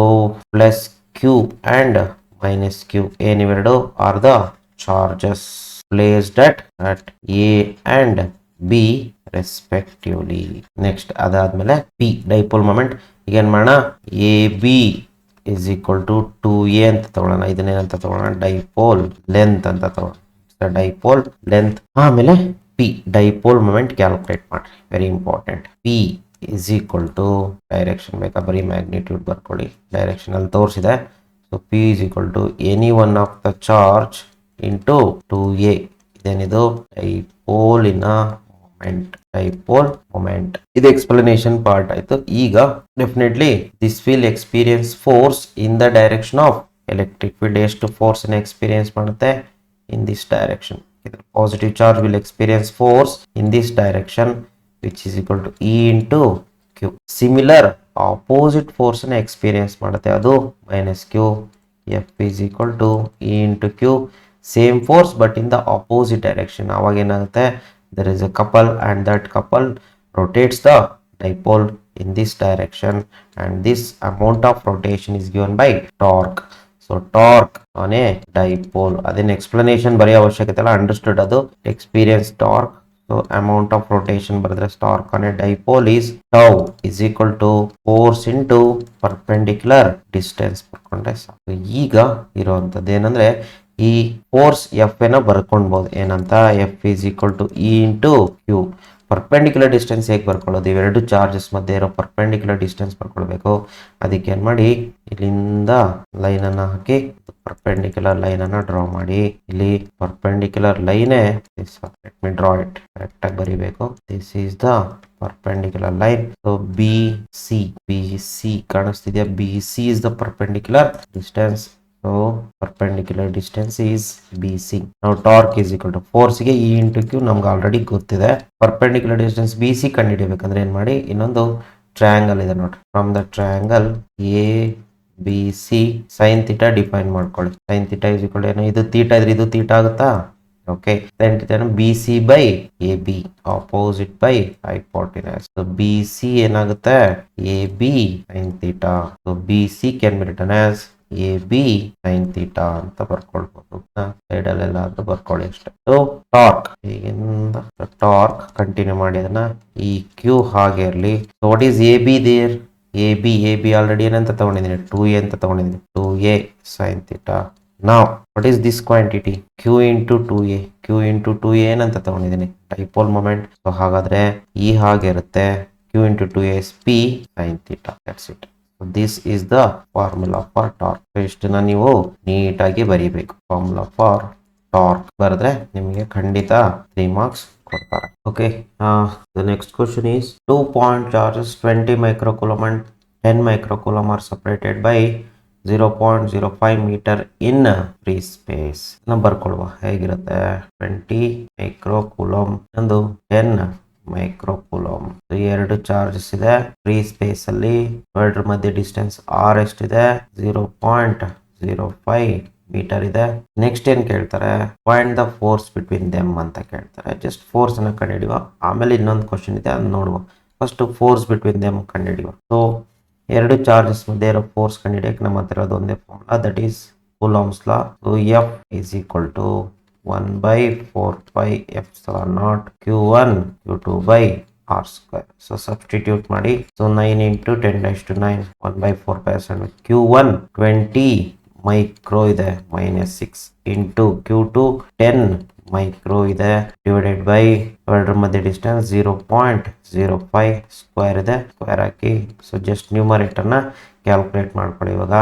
plus Q and minus Q ಏನಿವೆರಡು are the charges placed at A and B respectively. Next ಅದಾದ್ಮೇಲೆ ಪಿ ಡೈಪೋಲ್ ಮೊಮೆಂಟ್. ಈಗ ಏನ್ ಮಾಡೋಣ? A B is equal to 2a ಅಂತ ತಗೊಳ್ಳೋಣ. ಇದನ್ನೇನಂತ ತಗೊಳ್ಳೋಣ? ಡೈಪೋಲ್ ಲೆಂತ್ ಅಂತ ತಗೊಳ್ಳೋಣ. Dipole length. ಆಮೇಲೆ ಪಿ ಡೈಪೋಲ್ ಮೊಮೆಂಟ್ ಕ್ಯಾಲ್ಕುಲೇಟ್ ಮಾಡ್ರಿ, very important. P is equal to direction ಬೇಕಾ? ಬರೀ ಮ್ಯಾಗ್ನಿಟ್ಯೂಡ್ ಬರ್ಕೊಳ್ಳಿ, ಡೈರೆಕ್ಷನ್ ಅಲ್ಲಿ ತೋರಿಸಿದೆ. So P is equal to any one of the charge into 2a. ಇದೇನಿದು? ಡೈಪೋಲಿನ ಮೊಮೆಂಟ್. Dipole moment. ಇದು ಎಕ್ಸ್ಪ್ಲನೇಷನ್ ಪಾರ್ಟ್ ಆಯ್ತು. ಈಗ definitely this will experience force in the direction of electric field. ಎಷ್ಟು ಫೋರ್ಸ್ ಅನ್ನ ಎಕ್ಸ್ಪೀರಿಯನ್ಸ್ ಮಾಡುತ್ತೆ? In this direction. Positive charge will experience force in this direction which is equal to E into Q. Similar opposite force ಅನ್ನ experience ಮಾಡುತ್ತೆ, ಅದು minus Q. F is equal to E into Q. Same force but in the opposite direction. ಅವಾಗ ಏನಾಗುತ್ತೆ? there is a couple and that couple rotates the dipole in this direction and this amount of rotation is given by torque. So torque on a dipole. ಅದನ್ನ explanation ಬರೆಯೋ ಅವಶ್ಯಕತೆ ಇಲ್ಲ, understood ಅದು. Experience torque. So amount of rotation ಬರೆದ್ರೆ torque on a dipole is tau is equal to force into perpendicular distance ಬರ್ಕೊಂಡ್ರೆ ಸಾಕು. ಈಗ ಇರುವಂತದ್ದು ಏನಂದ್ರೆ, ಈ ಫೋರ್ಸ್ ಎಫ್ ಏನೋ ಬರ್ಕೊಳ್ಬಹುದು. ಏನಂತ? F is equal to E into Q. Perpendicular distance ಹೇಗೆ ಬರ್ಕೊಳ್ಳೋದು, ಇವೆರಡು ಚಾರ್ಜಸ್ ಮಧ್ಯೆ ಇರೋ ಪರ್ಪೆಂಡಿಕ್ಯುಲರ್ ಡಿಸ್ಟೆನ್ಸ್ ಬರ್ಕೊಳ್ಬೇಕು. ಅದಕ್ಕೆ ಏನು ಮಾಡಿ, ಇಲ್ಲಿಂದ ಲೈನನ್ನು ಹಾಕಿ ಪರ್ಪೆಂಡಿಕ್ಯುಲರ್ ಲೈನನ್ನು ಡ್ರಾ ಮಾಡಿ. ಇಲ್ಲಿ ಪರ್ಪೆಂಡಿಕ್ಯುಲರ್ ಲೈನೇ, ಲೆಟ್ ಮಿ ಡ್ರಾ ಇಟ್, ಕರೆಕ್ಟಾಗಿ ಬರೀಬೇಕು. This is the perpendicular line. So BC ಕಾಣಿಸ್ತಿದೆಯಾ? BC is the perpendicular distance. So perpendicular distance is BC. Now torque is equal to force ಗೆ E into Q ನಮ್ಗೆ already ಗೊತ್ತಿದೆ. perpendicular distance BC ಕಂಡುಹಿಡಿಯಬೇಕಂದ್ರೆ ಏನು ಮಾಡಿ, ಇನ್ನೊಂದು triangle ಇದೆ ನೋಡಿ. From the triangle ABC sin theta define ಮಾಡ್ಕೊಳ್ಳಿ. sin theta is equal to ಏನು, ಇದು ಥೀಟಾ ಇದ್ರೆ ಇದು ಥೀಟಾ ಆಗುತ್ತಾ? Okay, then BC by AB, opposite by hypotenuse. So BC ಏನಾಗುತ್ತೆ? AB sin theta. So BC can be written as AB sin theta ಅಂತ ಬರ್ಕೊಳ್ಬಹುದು. Side ಅಲ್ಲೆಲ್ಲ ಅಂತ ಬರ್ಕೊಳ್ಳಿ ಅಷ್ಟೇ. ಸೊ ಟಾರ್ಕ್, ಈಗಿಂದ ಟಾರ್ಕ್ ಕಂಟಿನ್ಯೂ ಮಾಡಿ ಅದನ್ನ ಈ Q ಹಾಗೆ ಇರಲಿ. So what is AB there? AB already ಏನಂತ ತಗೊಂಡಿದ್ದೀನಿ? 2A ಅಂತ ತಗೊಂಡಿದ್ದೀನಿ. 2A sin theta. Now what is this quantity? Q into 2A. Q into 2A ಏನಂತ ತಗೊಂಡಿದ್ದೀನಿ? Dipole moment. ಸೊ ಹಾಗಾದ್ರೆ ಈ ಹಾಗೆ ಇರುತ್ತೆ, Q into 2A is P sin theta. That's it. So this is the formula for torque. So ಇಷ್ಟನ್ನ ನೀವು ನೀಟಾಗಿ ಬರೀಬೇಕು. Formula for torque ಬರೆದ್ರೆ ನಿಮಗೆ ಖಂಡಿತ 3 marks ಕೊಡ್ತಾರೆ. Okay, the next question is 2 point charges 20 microcoulomb and 10 microcoulomb are separated by 0.05 meter in free space. ಬರ್ಕೊಳ್ಳುವ ಹೇಗಿರುತ್ತೆ? 20 microcoulomb ಒಂದು 10 microcoulomb. ಎರಡು ಚಾರ್ಜಸ್ ಇದೆ ಫ್ರೀ ಸ್ಪೇಸ್ ಅಲ್ಲಿ. ಎರಡರ ಮಧ್ಯೆ ಡಿಸ್ಟೆನ್ಸ್ ಆರ್ ಎಷ್ಟಿದೆ? 0.05 ಮೀಟರ್ ಇದೆ. ನೆಕ್ಸ್ಟ್ ಏನ್ ಕೇಳ್ತಾರೆ? Find the force between them ಅಂತ ಕೇಳ್ತಾರೆ. ಜಸ್ಟ್ ಫೋರ್ಸ್ ಅನ್ನ ಕಂಡುಹಿಡಿಯುವ. ಆಮೇಲೆ ಇನ್ನೊಂದು ಕ್ವಶನ್ ಇದೆ, ಅದನ್ನ ನೋಡುವ. ಫಸ್ಟ್ ಫೋರ್ಸ್ ಬಿಟ್ವೀನ್ ದೆಮ್ ಕಂಡುಹಿಡಿಯುವ. ಸೊ ಎರಡು ಚಾರ್ಜಸ್ ಮಧ್ಯೆ ಇರೋ ಫೋರ್ಸ್ ಕಂಡುಹಿಡಿಯಕ್ಕೆ ನಮ್ಮ ಹತ್ರ ಇರೋದು ಒಂದೇ formula, that is coulombs law. So F is equal to 1/4πε0 Q1 Q2 by R square. So substitute ಮಾಡಿ. So 9 into 10⁻⁹ 1/4πε0 Q1 20 ಮೈಕ್ರೋ ಇದೆ -6 ಇಂಟು Q2 10 ಮೈಕ್ರೋ ಇದೆ ಡಿವೈಡೆಡ್ ಬೈ ಎರಡರ ಮಧ್ಯೆ ಡಿಸ್ಟೆನ್ಸ್ 0.05 ಸ್ಕ್ವೇರ್ ಇದೆ. ಸ್ಕ್ವೇರ್ ಹಾಕಿ ಸೊ ಜಸ್ಟ್ ನ್ಯೂಮರೇಟರ್ನ ಕ್ಯಾಲ್ಕುಲೇಟ್ ಮಾಡ್ಕೊಳ್ಳಿ ಇವಾಗ.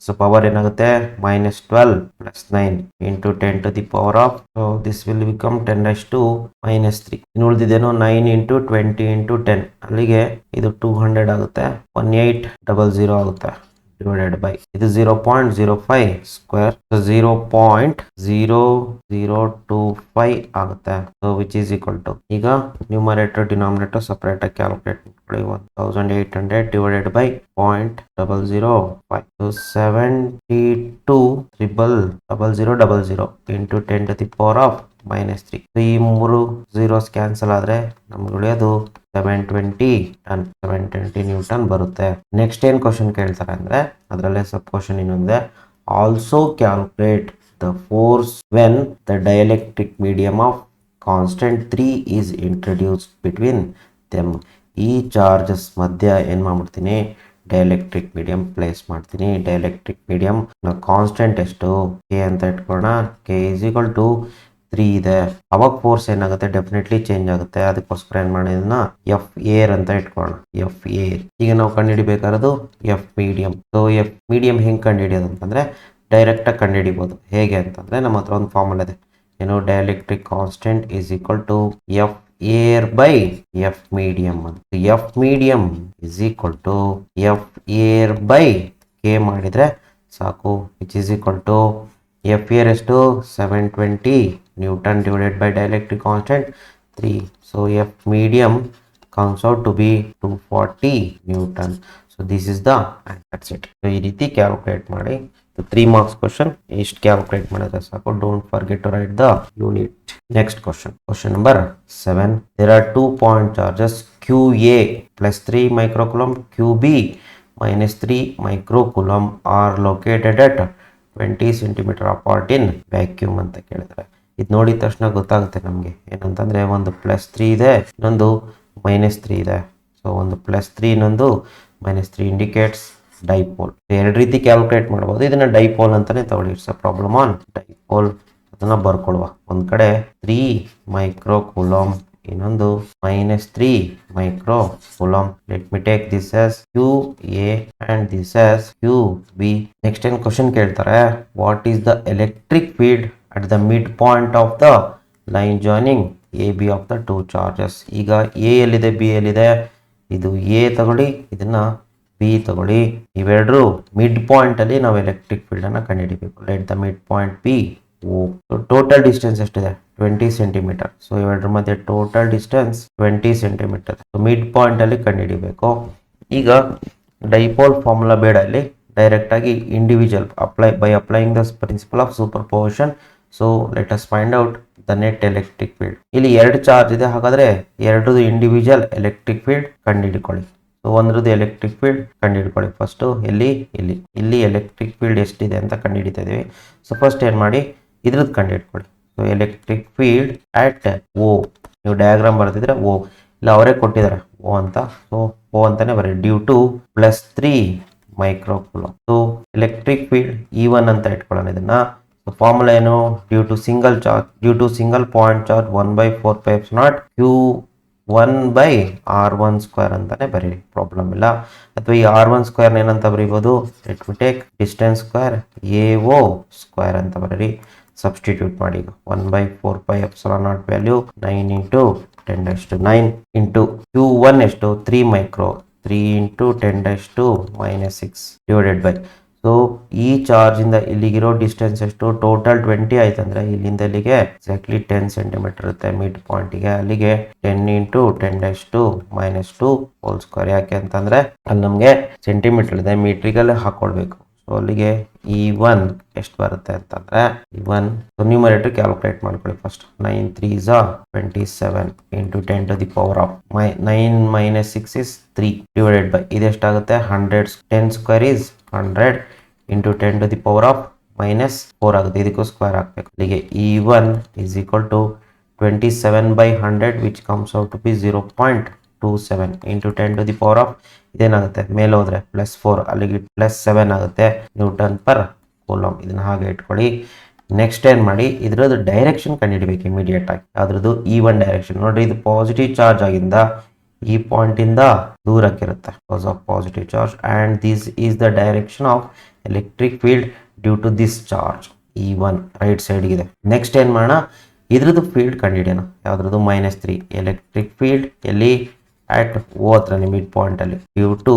So power ಏನಾಗುತ್ತೆ? -12 + 9 into 10 to the power of, so this will become 10⁻⁻3. ಇನ್ನು ಉಳಿದಿದ್ದೇನು? 9 into 20 into 10, ಅಲ್ಲಿಗೆ ಇದು 200 ಆಗುತ್ತೆ. 1800 ಆಗುತ್ತೆ ಡಿವೈಡೆಡ್ ಬೈ ಇದು 0.05 ಸ್ಕ್ವೇರ್, 0.0025 ಆಗುತ್ತೆ. So which is equal to, ಈಗ ನ್ಯೂಮರೇಟರ್ ಡಿನಾಮಿನೇಟರ್ ಸಪರೇಟ್ ಆಗಿ ಕ್ಯಾಲ್ಕುಲೇಟ್ ಮಾಡ್ಕೊಳ್ಳಿ. 1800 divided by 0.005, so 72,000 into 10 to the power of -3. ಈ ಮೂರು zeros ಕ್ಯಾನ್ಸಲ್ ಆದ್ರೆ ನಮ್ಗೆ ಉಳಿಯೋದು 720 ನ್ಯೂಟನ್ ಬರುತ್ತೆ. ನೆಕ್ಸ್ಟ್ ಏನ್ ಕ್ವಶನ್ ಕೇಳ್ತಾರೆ ಅಂದ್ರೆ, ಅದರಲ್ಲೇ ಸಬ್ ಕ್ವಶನ್ ಇನ್ನೊಂದೆ, also calculate the force when the dielectric medium of constant 3 is introduced between them. ಈ ಚಾರ್ಜಸ್ ಮಧ್ಯ ಏನ್ ಮಾಡ್ಬಿಡ್ತೀನಿ? ಡೈಎಲೆಕ್ಟ್ರಿಕ್ ಮೀಡಿಯಂ ಪ್ಲೇಸ್ ಮಾಡ್ತೀನಿ. ಡೈಎಲೆಕ್ಟ್ರಿಕ್ ಮೀಡಿಯಂ ಕಾನ್ಸ್ಟೆಂಟ್ ಎಷ್ಟು? ಕೆ ಅಂತ ಇಟ್ಕೊಳ್ಳೋಣ. ಕೆ ಈಸ್ ಈಕ್ವಲ್ ಟು 3 ಇದೆ. ಅವಾಗ ಫೋರ್ಸ್ ಏನಾಗುತ್ತೆ? ಡೆಫಿನೆಟ್ಲಿ ಚೇಂಜ್ ಆಗುತ್ತೆ. ಅದಕ್ಕೋಸ್ಕರ ಏನ್ ಮಾಡೋದನ್ನ ಎಫ್ ಏರ್ ಅಂತ ಇಟ್ಕೊಳ್ಳೋಣ. F air. ಈಗ ನಾವು ಕಂಡುಹಿಡಿಬೇಕಾರದು F medium. So F medium ಹೆಂಗ್ ಕಂಡುಹಿಡಿಯೋದು ಅಂತಂದ್ರೆ ಡೈರೆಕ್ಟ್ ಆಗಿ ಕಂಡುಹಿಡಿಬಹುದು. ಹೇಗೆ ಅಂತಂದ್ರೆ ನಮ್ಮ ಹತ್ರ ಒಂದು ಫಾರ್ಮುಲಾ ಇದೆ. ಏನು? Dielectric constant is equal to F air by F medium ಅಂತ. F medium is equal to F air by K ಮಾಡಿದ್ರೆ ಸಾಕು, which is equal to F air ಎಷ್ಟು? 720 newton divided by dielectric constant 3. So F medium comes out to be 240 newton. So this is the answer set. So ಈ ರೀತಿ calculate ಮಾಡಿ. 3 marks question ಇಷ್ಟು calculate ಮಾಡಿದ್ರೆ ಸಾಕು. Don't forget to write the unit. Next question, question number 7. There are 2 point charges QA plus 3 microcoulomb, QB minus 3 microcoulomb are located at 20 centimeter apart in vacuum ಅಂತ ಕೇಳಿದ್ರೆ, ಇದು ನೋಡಿದ ತಕ್ಷಣ ಗೊತ್ತಾಗುತ್ತೆ ನಮಗೆ ಏನಂತಂದ್ರೆ ಒಂದು +3 ಇದೆ, ಇನ್ನೊಂದು -3 ಇದೆ. ಸೊ ಒಂದು +3 ಇನ್ನೊಂದು -3 ಇಂಡಿಕೇಟ್ಸ್ ಡೈಪೋಲ್. ಎರಡು ರೀತಿ ಕ್ಯಾಲ್ಕುಲೇಟ್ ಮಾಡ್ಬೋದು. ಇದನ್ನ ಡೈಪೋಲ್ ಅಂತಾನೆ ತಗೊಳ್ಳಿ. It's a problem on dipole. ಅದನ್ನ ಬರ್ಕೊಳ್ಳುವ. ಒಂದ್ ಕಡೆ 3 ಮೈಕ್ರೋಕೂಲಂಬ್ ಇನ್ನೊಂದು -3 micro coulomb. Let me take this as QA and this as QB. Next ಏನ್ ಕ್ವಶನ್ ಕೇಳ್ತಾರೆ, what is the electric field at the mid point of the line joining AB of the two charges. ಈಗ A ಎಲ್ಲಿದೆ, B ಎಲ್ಲಿದೆ, ಇದು A ತಗೊಳ್ಳಿ, ಇದನ್ನ B ತಗೊಳ್ಳಿ. ಇವೆರಡು ಮಿಡ್ ಪಾಯಿಂಟ್ ಅಲ್ಲಿ ನಾವು ಎಲೆಕ್ಟ್ರಿಕ್ ಫೀಲ್ಡ್ ಅನ್ನ ಕಂಡುಹಿಡಿಬೇಕು. Let the mid point be O. Total distance ಎಷ್ಟಿದೆ, 20 ಸೆಂಟಿಮೀಟರ್. ಸೊ ಇವೆರಡರ ಮಧ್ಯೆ total distance 20 centimetre. Mid point ಅಲ್ಲಿ ಕಂಡುಹಿಡಿಬೇಕು. ಈಗ ಡೈಪೋಲ್ ಫಾರ್ಮುಲಾ ಬೇಡ, ಇಲ್ಲಿ ಡೈರೆಕ್ಟ್ ಆಗಿ individual applying the principle of superposition. So let us find out the net electric field. ಇಲ್ಲಿ ಎರಡು ಚಾರ್ಜ್ ಇದೆ, ಹಾಗಾದ್ರೆ ಎರಡು ಇಂಡಿವಿಜುವಲ್ ಎಲೆಕ್ಟ್ರಿಕ್ ಫೀಲ್ಡ್ ಕಂಡುಹಿಡ್ಕೊಳ್ಳಿ. ಸೊ ಒಂದ್ರದ್ದು ಎಲೆಕ್ಟ್ರಿಕ್ ಫೀಲ್ಡ್ ಕಂಡುಹಿಡ್ಕೊಳ್ಳಿ. ಫಸ್ಟ್ ಇಲ್ಲಿ ಎಲೆಕ್ಟ್ರಿಕ್ ಫೀಲ್ಡ್ ಎಷ್ಟಿದೆ ಅಂತ ಕಂಡುಹಿಡಿತಾ ಇದೀವಿ. ಸೊ ಫಸ್ಟ್ ಏನ್ ಮಾಡಿ, ಇದ್ರದ್ದು ಕಂಡುಹಿಡ್ಕೊಳ್ಳಿ. So electric field at O, ನೀವು ಡಯಾಗ್ರಾಮ್ ಬರ್ತಿದ್ರೆ O, ಇಲ್ಲ ಅವರೇ ಕೊಟ್ಟಿದ್ದಾರೆ O ಅಂತ. ಸೊ O ಅಂತಾನೆ ಬರೀ, due to +3 micro coulomb. So electric field E1 ಅಂತ ಇಟ್ಕೊಳ್ಳೋಣ ಇದನ್ನ. ಫಾರ್ಮುಲಾ ಏನು, due to single point charge 1/4πε0 Q1/r1² ಅಂತಾನೆ ಬರೀರಿ, ಪ್ರಾಬ್ಲಮ್ ಇಲ್ಲ. ಅಥವಾ ಈ r1² ಏನಂತ ಬರೀಬಹುದು, let me take distance square AO² ಅಂತ ಬರೀರಿ. ಸಬ್ಸ್ಟಿಟ್ಯೂಟ್ ಮಾಡಿ. 1/4πε0 ವ್ಯಾಲ್ಯೂ 9 × 10⁻⁹ ಇಂಟು Q1 ಎಷ್ಟು 3 ಮೈಕ್ರೋ, 3 × 10⁻⁻⁶ ಡಿವೈಡೆಡ್ ಬೈ. ಸೊ ಈ ಚಾರ್ಜ್ ಇಂದ ಇಲ್ಲಿಗಿರೋ ಡಿಸ್ಟೆನ್ಸ್ ಎಷ್ಟು, ಟೋಟಲ್ 20 ಆಯ್ತಂದ್ರೆ ಇಲ್ಲಿಂದ ಇಲ್ಲಿಗೆ ಎಕ್ಸಾಕ್ಟ್ಲಿ 10 ಸೆಂಟಿಮೀಟರ್ ಇರುತ್ತೆ ಮಿಡ್ ಪಾಯಿಂಟ್ಗೆ. ಅಲ್ಲಿಗೆ 10 × 10⁻²² ಯಾಕೆ ಅಂತಂದ್ರೆ ಅಲ್ಲಿ ನಮ್ಗೆ ಸೆಂಟಿಮೀಟರ್ ಇದೆ, ಮೀಟ್ರಿಗಲ್ಲೇ ಹಾಕೊಳ್ಬೇಕು. ಸೊ ಅಲ್ಲಿಗೆ E1 ಎಷ್ಟು ಬರುತ್ತೆ ಅಂತಂದ್ರೆ E1 ನ್ಯೂಮರೇಟರ್ ಕ್ಯಾಲ್ಕುಲೇಟ್ ಮಾಡ್ಕೊಳ್ಳಿ first. 9 3s are 27 into 10 to the power of 9 - 6 is 3 divided by ಇದೆಷ್ಟಾಗುತ್ತೆ 100. 10 square is 100 into 10 to the power of -4 ಆಗುತ್ತೆ. ಇದಕ್ಕೂ ಸ್ಕ್ವೇರ್ ಹಾಕ್ಬೇಕು. ಅಲ್ಲಿಗೆ E1 is equal to 27/100 which comes out to be 0.27 into 10 to the power of ಇದೇನಾಗುತ್ತೆ ಮೇಲೆ ಹೋದ್ರೆ +4, ಅಲ್ಲಿಗೆ +7 ಆಗುತ್ತೆ Newton per coulomb. ಇದನ್ನ ಹಾಗೆ ಇಟ್ಕೊಳ್ಳಿ. ನೆಕ್ಸ್ಟ್ ಏನ್ ಮಾಡಿ, ಇದ್ರದ್ದು ಡೈರೆಕ್ಷನ್ ಕಂಡುಹಿಡಬೇಕು ಇಮಿಡಿಯೇಟ್ ಆಗಿ. ಅದ್ರದ್ದು E1 ಡೈರೆಕ್ಷನ್ ನೋಡ್ರಿ, ಇದು ಪಾಸಿಟಿವ್ ಚಾರ್ಜ್ ಆಗಿಂದ ಈ ಪಾಯಿಂಟ್ ಇಂದ ದೂರಕ್ಕಿರುತ್ತೆ because of positive charge, and this is the direction of electric field due to this charge. E1 right side ಇದೆ. ನೆಕ್ಸ್ಟ್ ಏನ್ ಮಾಡೋಣ, ಇದ್ರದ್ದು ಫೀಲ್ಡ್ ಕಂಡುಹಿಡಿಯೋಣ. ಯಾವ್ದ್ರದ್ದು -3 ಎಲೆಕ್ಟ್ರಿಕ್ ಫೀಲ್ಡ್ ಎಲ್ಲಿ ಅಟ್ O ಹತ್ರ ಮಿಡ್ ಪಾಯಿಂಟ್ ಅಲ್ಲಿ ಡ್ಯೂ ಟು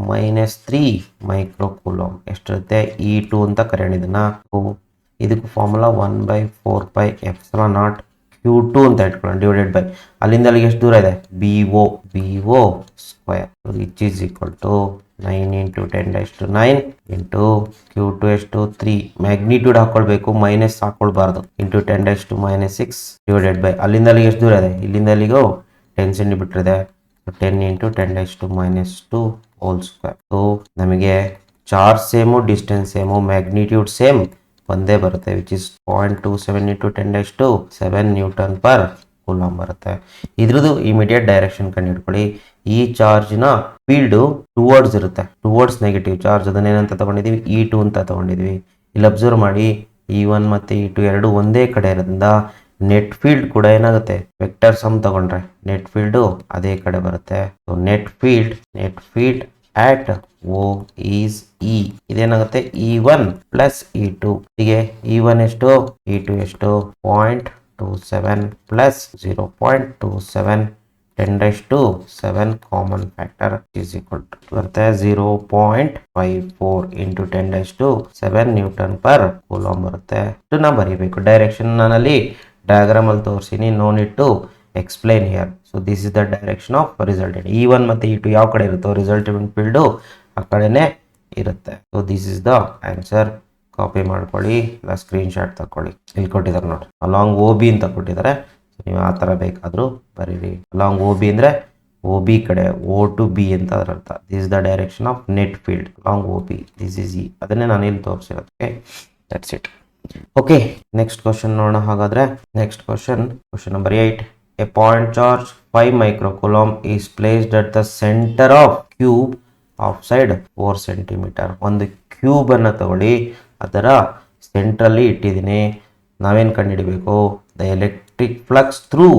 -3 ಮೈಕ್ರೋ ಕೂಲಂಬ್ ಎಷ್ಟಿರುತ್ತೆ E2 ಅಂತ ಕರೆಯೋಣ ಇದನ್ನ. ಇದಕ್ಕೆ ಫಾರ್ಮುಲಾ 1/4πε0 Q2 ಅಂತ ಇಟ್ಕೊಳ್ಳೋಣ ಡಿವೈಡೆಡ್ ಬೈ ಅಲ್ಲಿಂದ ಅಲ್ಲಿಗೆ ಎಷ್ಟು ದೂರ ಇದೆ BO² which is equal to 9 × 10⁻⁹ into Q2 ಎಷ್ಟು 3 ಮ್ಯಾಗ್ನಿಟ್ಯೂಡ್ ಹಾಕೊಳ್ಬೇಕು, ಮೈನಸ್ ಹಾಕೊಳ್ಬಾರ್ದು, ಇಂಟು 10⁻⁻⁶ ಡಿವೈಡೆಡ್ ಬೈ ಅಲ್ಲಿಂದ ಅಲ್ಲಿಗೆ ಎಷ್ಟು ದೂರ ಇದೆ, ಇಲ್ಲಿಂದ ಅಲ್ಲಿಗೂ 10 ಸೆಂಟಿಮೀಟರ್ ಇದೆ. 10 × 10⁻²². ಸೊ ನಮಗೆ charge same, distance same, magnitude same ಒಂದೇ ಬರುತ್ತೆ which is 0.27 × 10⁻⁷ Newton per coulomb ಬರುತ್ತೆ. ಇದ್ರದ್ದು ಇಮಿಡಿಯೇಟ್ ಡೈರೆಕ್ಷನ್ ಕಂಡುಹಿಡ್ಕೊಳ್ಳಿ. ಈ ಚಾರ್ಜ್ನ ಫೀಲ್ಡ್ ಟುವರ್ಡ್ಸ್ ಇರುತ್ತೆ, ಟುವರ್ಡ್ಸ್ ನೆಗೆಟಿವ್ ಚಾರ್ಜ್. ಅದನ್ನೇನಂತ ತಗೊಂಡಿದೀವಿ E2 ಅಂತ ತಗೊಂಡಿದ್ವಿ. ಇಲ್ಲಿ ಅಬ್ಸರ್ವ್ ಮಾಡಿ, E1 ಮತ್ತು E2 ಎರಡು ಒಂದೇ ಕಡೆ ಇರೋದ್ರಿಂದ ನೆಟ್ ಫೀಲ್ಡ್ ಕೂಡ ಏನಾಗುತ್ತೆ, ವೆಕ್ಟರ್ ಸಮ್ ತಗೊಂಡ್ರೆ ನೆಟ್ ಫೀಲ್ಡ್ ಅದೇ ಕಡೆ ಬರುತ್ತೆ. So net field at O is E. ಇದೇನಾಗುತ್ತೆ E1 + E2. ಹೀಗೆ E1 ಎಷ್ಟು E2 ಎಷ್ಟು 0.27 + 0.27 10⁻⁷ common factor is equal to ಬರುತ್ತೆ 0.54 ಇಂಟು 10⁻⁷ ನ್ಯೂಟನ್ ಪರ್ ಕೂಲಂಬ್ ಬರುತ್ತೆ. ಇದನ್ನ ಬರೀಬೇಕು. ಡೈರೆಕ್ಷನ್ ನಾನಲ್ಲಿ ಡಯಾಗ್ರಾಮ್ ಅಲ್ಲಿ ತೋರಿಸಿನಿ, no need to explain here. So this is the direction of resultant. E1 ಮತ್ತು E2 ಯಾವ ಕಡೆ ಇರುತ್ತೋ ರಿಸಲ್ಟೆಂಟ್ ಫೀಲ್ಡ್ ಆ ಕಡೆನೆ ಇರುತ್ತೆ. So this is the answer. Copy ಮಾಡ್ಕೊಳ್ಳಿ, ಇಲ್ಲ ಸ್ಕ್ರೀನ್ ಶಾಟ್ ತಗೊಳ್ಳಿ. ಇಲ್ಲಿ ಕೊಟ್ಟಿದ್ದಾರೆ ನೋಡಿ, ಅಲಾಂಗ್ OB ಅಂತ ಕೊಟ್ಟಿದ್ದಾರೆ. ನೀವು ಆ ಥರ ಬೇಕಾದರೂ ಬರೀರಿ. ಅಲಾಂಗ್ OB ಅಂದರೆ OB ಕಡೆ O to B ಅಂತ ಅದರ ಅರ್ಥ. This is the direction of net field along OB. This is E. ಅದನ್ನೇ ನಾನು ಇಲ್ಲಿ ತೋರಿಸಿರೋದು. Okay, that's it. Okay, next question ನೋಡೋಣ. ಹಾಗಾದ್ರೆ next question number 8. A point charge 5 micro coulomb is placed at the centre of cube of side 4 centimetre. ಒಂದು cube ಅನ್ನು ತಗೊಳ್ಳಿ, ಅದರ ಸೆಂಟ್ರಲ್ಲಿ ಇಟ್ಟಿದ್ದೀನಿ. ನಾವೇನು ಕಂಡುಹಿಡಬೇಕು, the electric flux through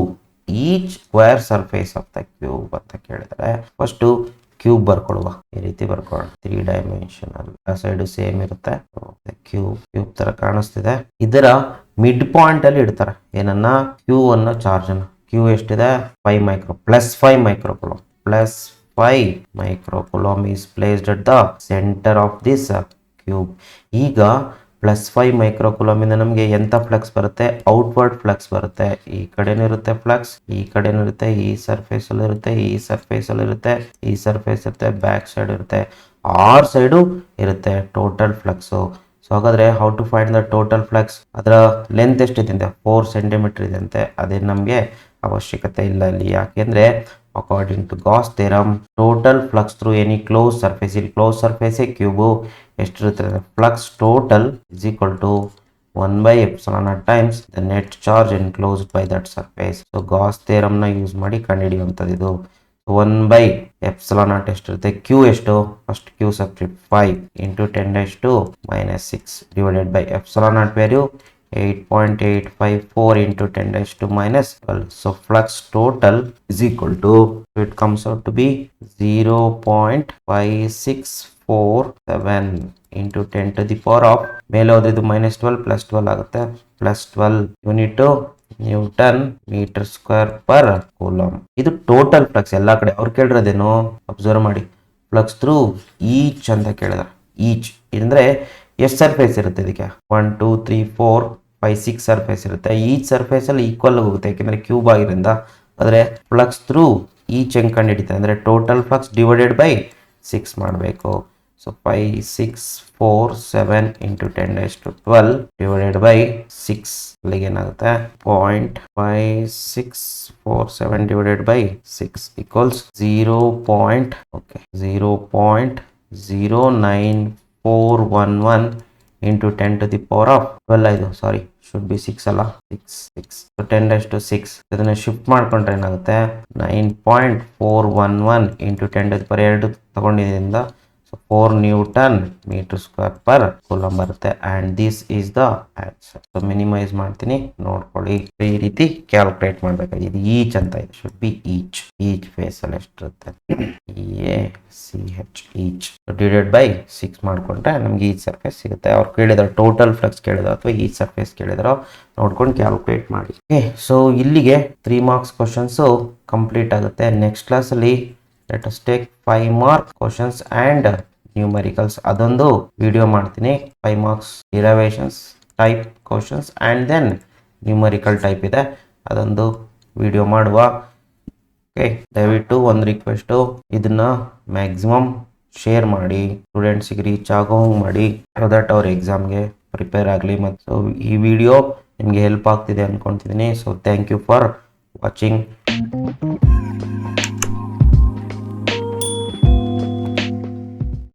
each square surface of the cube ಅಂತ ಕೇಳಿದ್ರೆ ಫಸ್ಟ್ ಕ್ಯೂಬ್ ಬರ್ಕೊಡುವ. ಈ ರೀತಿ ಬರ್ಕೊಳ್ಳೋಣ. 3 ಡೈಮೆನ್ಷನಲ್. ಆ ಸೈಡ್ ಸೇಮ್ ಇರುತ್ತೆ. ಕ್ಯೂಬ್ ತರ ಕಾಣಿಸ್ತಿದೆ. ಇದರ ಮಿಡ್ ಪಾಯಿಂಟ್ ಅಲ್ಲಿ ಇಡ್ತಾರೆ ಏನನ್ನ, ಕ್ಯೂ ಅನ್ನೋ ಚಾರ್ಜ್ ಅನ್ನು. ಕ್ಯೂ ಎಷ್ಟಿದೆ, 5 micro plus 5 microcoulomb plus 5 microcoulomb is placed at the centre of this cube. ಈಗ ಪ್ಲಸ್ 5 ಮೈಕ್ರೋಕೂಲಮ್ ಇಂದ ನಮಗೆ ಎಂತ ಫ್ಲಕ್ಸ್ ಬರುತ್ತೆ, ಔಟ್ವರ್ಡ್ ಫ್ಲಕ್ಸ್ ಬರುತ್ತೆ. ಈ ಕಡೆನೂ ಇರುತ್ತೆ ಫ್ಲಕ್ಸ್, ಈ ಕಡೆನೂ ಇರುತ್ತೆ, ಈ ಸರ್ಫೇಸ್ ಅಲ್ಲಿ ಇರುತ್ತೆ, ಈ ಸರ್ಫೇಸ್ ಅಲ್ಲಿ ಇರುತ್ತೆ, ಈ ಸರ್ಫೇಸ್ ಇರುತ್ತೆ, ಬ್ಯಾಕ್ ಸೈಡ್ ಇರುತ್ತೆ, 6 ಸೈಡು ಇರುತ್ತೆ ಟೋಟಲ್ ಫ್ಲಕ್ಸು. ಸೊ ಹಾಗಾದ್ರೆ how to find the total flux? ಅದರ ಲೆಂತ್ ಎಷ್ಟಿದೆ, 4 ಸೆಂಟಿಮೀಟರ್ ಇದೆ ಅಂತೆ. ಅದೇ ನಮಗೆ ಅವಶ್ಯಕತೆ ಇಲ್ಲ ಇಲ್ಲಿ. ಯಾಕೆಂದ್ರೆ according to Gauss theorem total flux through any close surface, ಇಲ್ಲಿ ಕ್ಲೋಸ್ ಸರ್ಫೇಸ್ ಕ್ಯೂಬು ಎಷ್ಟಿರುತ್ತೆ, flux total is equal to 1/ε0 times the net charge enclosed by that surface. So Gauss theorem ನ ಯೂಸ್ ಮಾಡಿ ಕಂಡುಹಿಡಿಯುವಂಥದ್ದು ಇದು. 1/ε0 ಎಷ್ಟಿರುತ್ತೆ, ಕ್ಯೂ ಎಷ್ಟು, first Q subscript 5 into 10⁻⁻6 divided by ε0 value 8.854 into 10⁻⁻12. So flux total is equal to, it comes out to be 0.5647 into 10 to the power of, ಮೇಲೆ ಹೋದ್ರೆ -12 plus 12 ಆಗುತ್ತೆ, plus 12 unit newton metre square per coulomb. ಇದು total flux ಎಲ್ಲಾ ಕಡೆ. ಅವ್ರು ಕೇಳಿರೋದೇನು, observe ಮಾಡಿ, flux through each ಅಂತ ಕೇಳಿದ. ಈಚ್ ಅಂದ್ರೆ ಎಷ್ಟು ಸರ್ಫೇಸ್ ಇರುತ್ತೆ ಇದಕ್ಕೆ, 1 2 3 4 5 6 ಸರ್ಫೇಸ್ ಇರುತ್ತೆ. ಈಚ್ ಸರ್ಫೇಸ್ ಅಲ್ಲಿ ಈಕ್ವಲ್ ಹೋಗುತ್ತೆ, ಯಾಕೆಂದ್ರೆ ಕ್ಯೂಬ್ ಆಗಿರಿಂದ. ಆದರೆ ಫ್ಲಕ್ಸ್ ಥ್ರೂ ಈಚ್ ಹೆಂಗ್ ಕಂಡು ಹಿಡಿತಾರೆ ಅಂದ್ರೆ ಟೋಟಲ್ ಫ್ಲಕ್ಸ್ ಡಿವೈಡೆಡ್ ಬೈ 6 ಮಾಡಬೇಕು. ಸೊ 5647 into 10⁻12 ಡಿವೈಡೆಡ್ ಬೈ 6 ಅಲ್ಲಿಗೆ ಏನಾಗುತ್ತೆ, 0.5647 divided by 6 equals 0.09411 into 10 to the power of 12. ಇದು ಸಾರಿ ಶುಡ್ ಬಿ 6 ಅಲ್ಲ, 6 10⁻6. ಇದನ್ನ ಶಿಫ್ಟ್ ಮಾಡ್ಕೊಂಡ್ರೆ ಏನಾಗುತ್ತೆ, 9.411 into 10 to the power 2 ತಗೊಂಡಿದ್ದರಿಂದ 4 newton metre square per coulomb ಬರುತ್ತೆ. And this is the answer. So minimise ಮಾಡ್ತೀನಿ, ನೋಡ್ಕೊಳ್ಳಿ. ಈ ರೀತಿ ಕ್ಯಾಲ್ಕುಲೇಟ್ ಮಾಡ್ಬೇಕಾಗಿ ಇದು ಈಚ್ ಅಂತ ಇದೆ, ಶುಡ್ ಬಿ ಈಚ್ ಫೇಸ್ ಅಲ್ಲಿ ಎಷ್ಟಿರುತ್ತೆ, EACH ಈಚ್ ಡಿವೈಡೆಡ್ ಬೈ 6 ಮಾಡ್ಕೊಂಡ್ರೆ ನಮ್ಗೆ ಈಚ್ ಸರ್ಫೇಸ್ ಸಿಗುತ್ತೆ. ಅವ್ರು ಕೇಳಿದ್ರು ಟೋಟಲ್ ಫ್ಲಕ್ಸ್ ಕೇಳಿದ್ರು ಅಥವಾ ಈಚ್ ಸರ್ಫೇಸ್ ಕೇಳಿದ್ರು, ನೋಡ್ಕೊಂಡು ಕ್ಯಾಲ್ಕುಲೇಟ್ ಮಾಡಿ. ಸೊ ಇಲ್ಲಿಗೆ 3 ಮಾರ್ಕ್ಸ್ ಕ್ವಶನ್ಸ್ ಕಂಪ್ಲೀಟ್ ಆಗುತ್ತೆ. ನೆಕ್ಸ್ಟ್ ಕ್ಲಾಸ್ ಅಲ್ಲಿ let us take 5 mark questions and numericals. ಅದೊಂದು ವಿಡಿಯೋ ಮಾಡ್ತೀನಿ. 5 marks derivations type questions and then numerical type ಇದೆ, ಅದೊಂದು ವಿಡಿಯೋ ಮಾಡುವ. ಓಕೆ, ದಯವಿಟ್ಟು ಒಂದು ರಿಕ್ವೆಸ್ಟ್, ಇದನ್ನ ಮ್ಯಾಕ್ಸಿಮಮ್ ಶೇರ್ ಮಾಡಿ, ಸ್ಟೂಡೆಂಟ್ಸಿಗೆ ರೀಚ್ ಆಗೋ ಹಂಗೆ ಮಾಡಿ, ಸೊ ದಟ್ ಅವ್ರ ಎಕ್ಸಾಮ್ಗೆ ಪ್ರಿಪೇರ್ ಆಗಲಿ. ಮತ್ತು ಈ ವಿಡಿಯೋ ನಿಮಗೆ ಹೆಲ್ಪ್ ಆಗ್ತಿದೆ ಅನ್ಕೊಂತಿದ್ದೀನಿ. So thank you for watching.